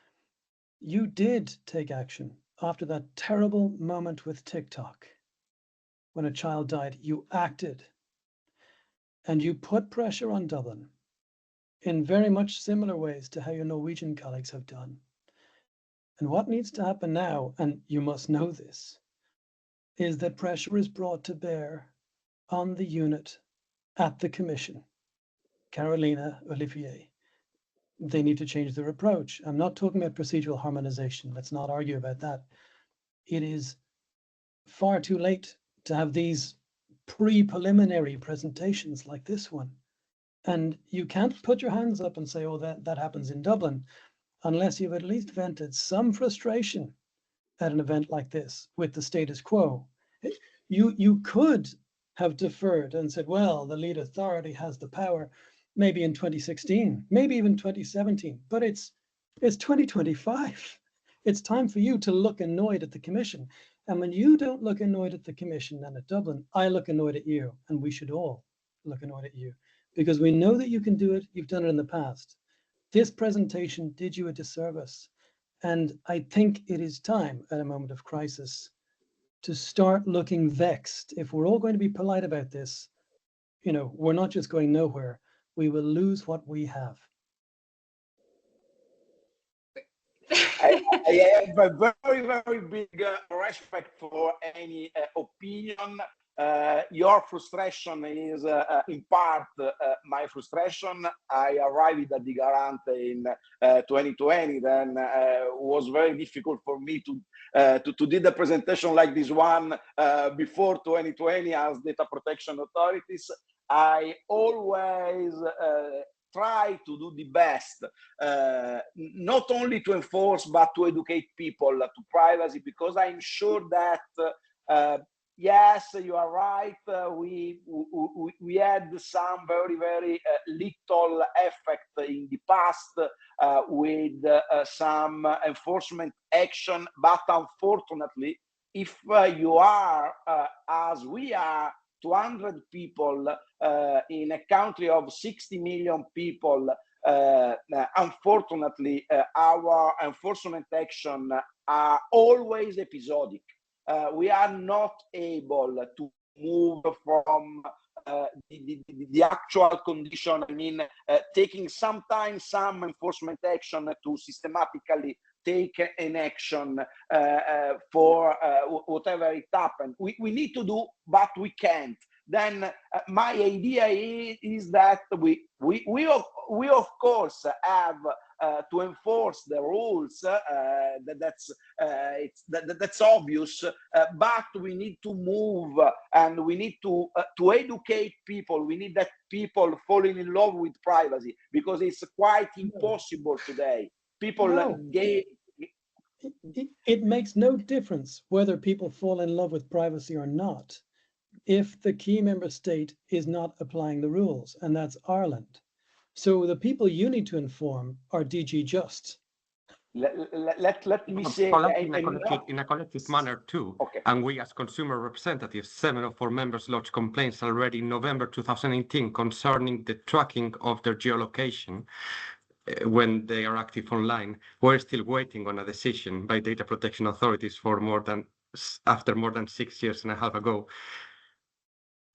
you did take action after that terrible moment with TikTok. When a child died, you acted and you put pressure on Dublin in very much similar ways to how your Norwegian colleagues have done. And what needs to happen now, and you must know this, is that pressure is brought to bear on the unit at the Commission, Carolina, Olivier. They need to change their approach. I'm not talking about procedural harmonization. Let's not argue about that. It is far too late to have these pre-preliminary presentations like this one. And you can't put your hands up and say, oh, that happens in Dublin, unless you've at least vented some frustration at an event like this with the status quo. You could have deferred and said, well, the lead authority has the power, maybe in 2016, maybe even 2017, but it's 2025. It's time for you to look annoyed at the Commission. And when you don't look annoyed at the Commission and at Dublin, I look annoyed at you, and we should all look annoyed at you, because we know that you can do it. You've done it in the past. This presentation did you a disservice. And I think it is time at a moment of crisis to start looking vexed. If we're all going to be polite about this, we're not just going nowhere. We will lose what we have. I have a very, very big respect for any opinion. Your frustration is in part my frustration. I arrived at the Garante in 2020. Then it was very difficult for me to do the presentation like this one before 2020 as data protection authorities. I always try to do the best, not only to enforce, but to educate people to privacy, because I'm sure that, yes, you are right, we had some very, very little effect in the past with some enforcement action, but unfortunately, if you are, as we are, 200 people in a country of 60 million people, unfortunately, our enforcement action are always episodic. We are not able to move from the actual condition. I mean, taking sometimes some enforcement action to systematically take an action for whatever it happened. We need to do, but we can't. Then my idea is that we of course have to enforce the rules. That's obvious. But we need to move, and we need to educate people. We need that people falling in love with privacy, because it's quite impossible today. People it makes no difference whether people fall in love with privacy or not if the key member state is not applying the rules, and that's Ireland. So the people you need to inform are DG Just. Let me say in a collective manner too. Okay. And we as consumer representatives, 7 of our members lodged complaints already in November 2018 concerning the tracking of their geolocation when they are active online. We're still waiting on a decision by data protection authorities after more than 6 years and a half ago.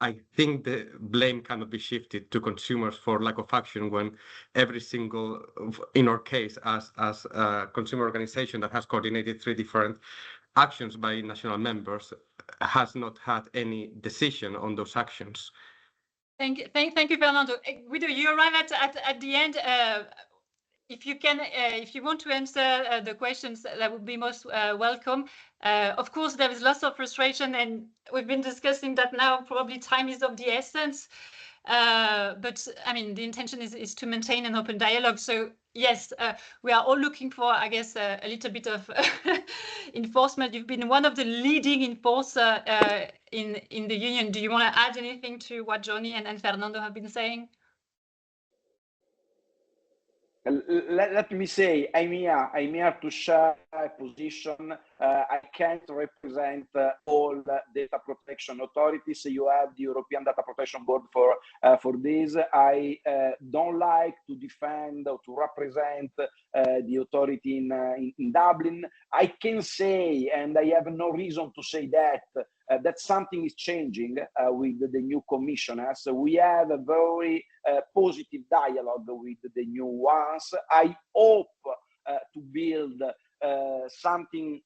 I think the blame cannot be shifted to consumers for lack of action when every single, in our case, as a consumer organization that has coordinated 3 different actions by national members, has not had any decision on those actions. Thank you, Fernando. Guido, you arrive at the end. if you can, if you want to answer the questions, that would be most welcome. Of course, there is lots of frustration, and we've been discussing that now. Probably time is of the essence. But I mean, the intention is to maintain an open dialogue. So yes, we are all looking for, I guess, a little bit of enforcement. You've been one of the leading enforcer in the union. Do you want to add anything to what Johnny and Fernando have been saying? Let me say, I'm here to share a position. I can't represent all data protection authorities. You have the European Data Protection Board for this. I don't like to defend or to represent the authority in Dublin. I can say, and I have no reason to say that something is changing with the new commissioners. We have a very positive dialogue with the new ones. I hope to build something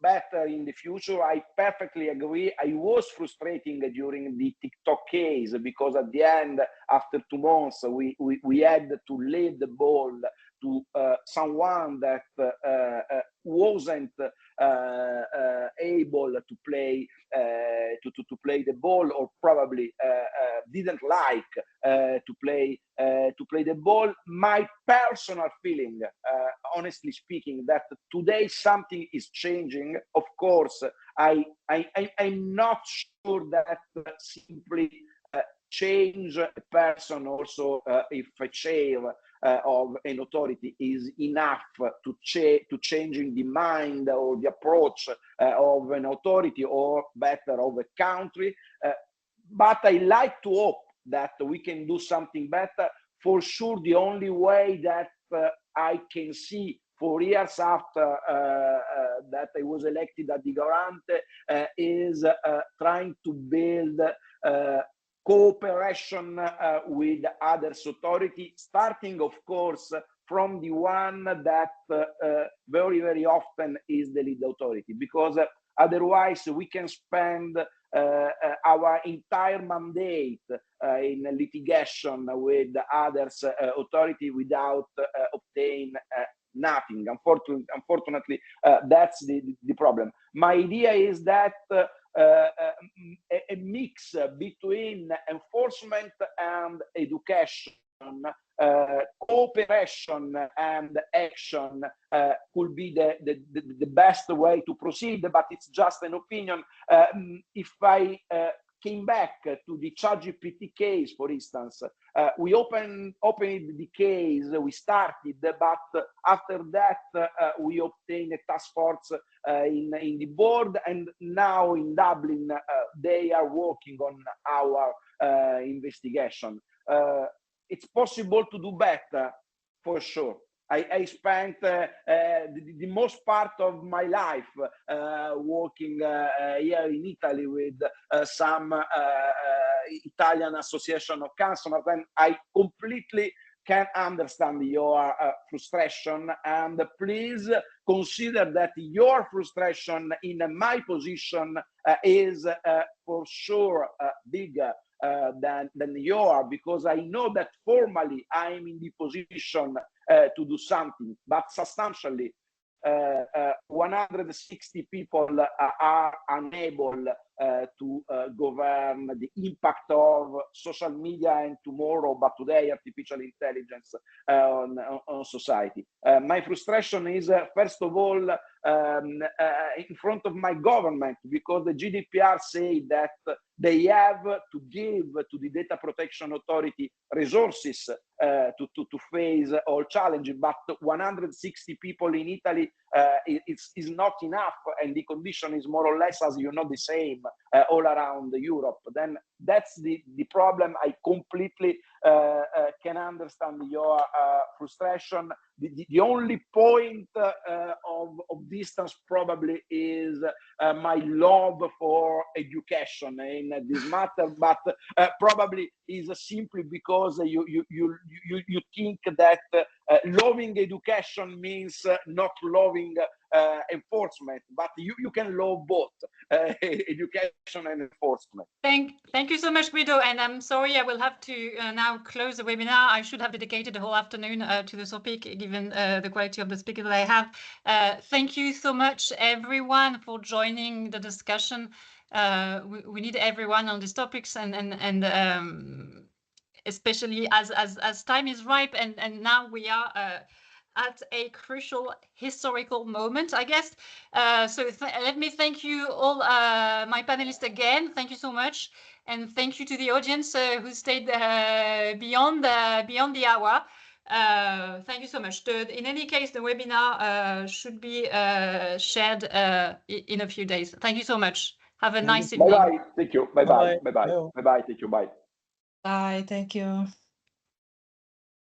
better in the future. I perfectly agree. I was frustrating during the TikTok case because at the end, after 2 months, we had to leave the ball to someone that wasn't able to play the ball, or probably didn't like to play the ball. My personal feeling, honestly speaking, that today something is changing. Of course, I'm not sure that simply change a person, also if a chair of an authority is enough to changing the mind or the approach of an authority, or better, of a country. But I like to hope that we can do something better. For sure, the only way that I can see 4 years after that I was elected at the Garante is trying to build cooperation with other authorities, starting, of course, from the one that very, very often is the lead authority, because otherwise we can spend our entire mandate in litigation with others authority without obtain nothing. Unfortunately, that's the problem. My idea is that a mix between enforcement and education, cooperation and action could be the best way to proceed, but it's just an opinion. If I came back to the ChatGPT case, for instance, we opened the case, we started, but after that we obtained a task force in the board, and now in Dublin they are working on our investigation. It's possible to do better, for sure. I spent the most part of my life working here in Italy with some Italian Association of Councillors, and I completely can understand your frustration. And please consider that your frustration in my position is for sure bigger than yours, because I know that formally I'm in the position to do something, but substantially 160 people are unable to govern the impact of social media, and tomorrow, but today, artificial intelligence on society. My frustration is, first of all, in front of my government, because the GDPR say that they have to give to the Data Protection Authority resources to face all challenges, but 160 people in Italy is not enough, and the condition is more or less, as you know, the same all around Europe. Then that's the problem. I completely can understand your frustration. The only point of distance probably is my love for education in this matter, but probably is simply because you think that loving education means not loving enforcement, but you can love both education and enforcement. Thank you so much, Guido. And I'm sorry, I will have to now close the webinar. I should have dedicated the whole afternoon to this topic, given the quality of the speakers that I have. Thank you so much, everyone, for joining the discussion. We need everyone on these topics, and especially as time is ripe, and now we are at a crucial historical moment, I guess. So let me thank you all, my panelists again. Thank you so much, and thank you to the audience who stayed beyond the hour. Thank you so much. In any case, the webinar should be shared in a few days. Thank you so much. Have a nice evening. Bye bye. Thank you. Bye bye. Bye. Bye bye. Bye bye. Thank you. Bye. Bye. Thank you.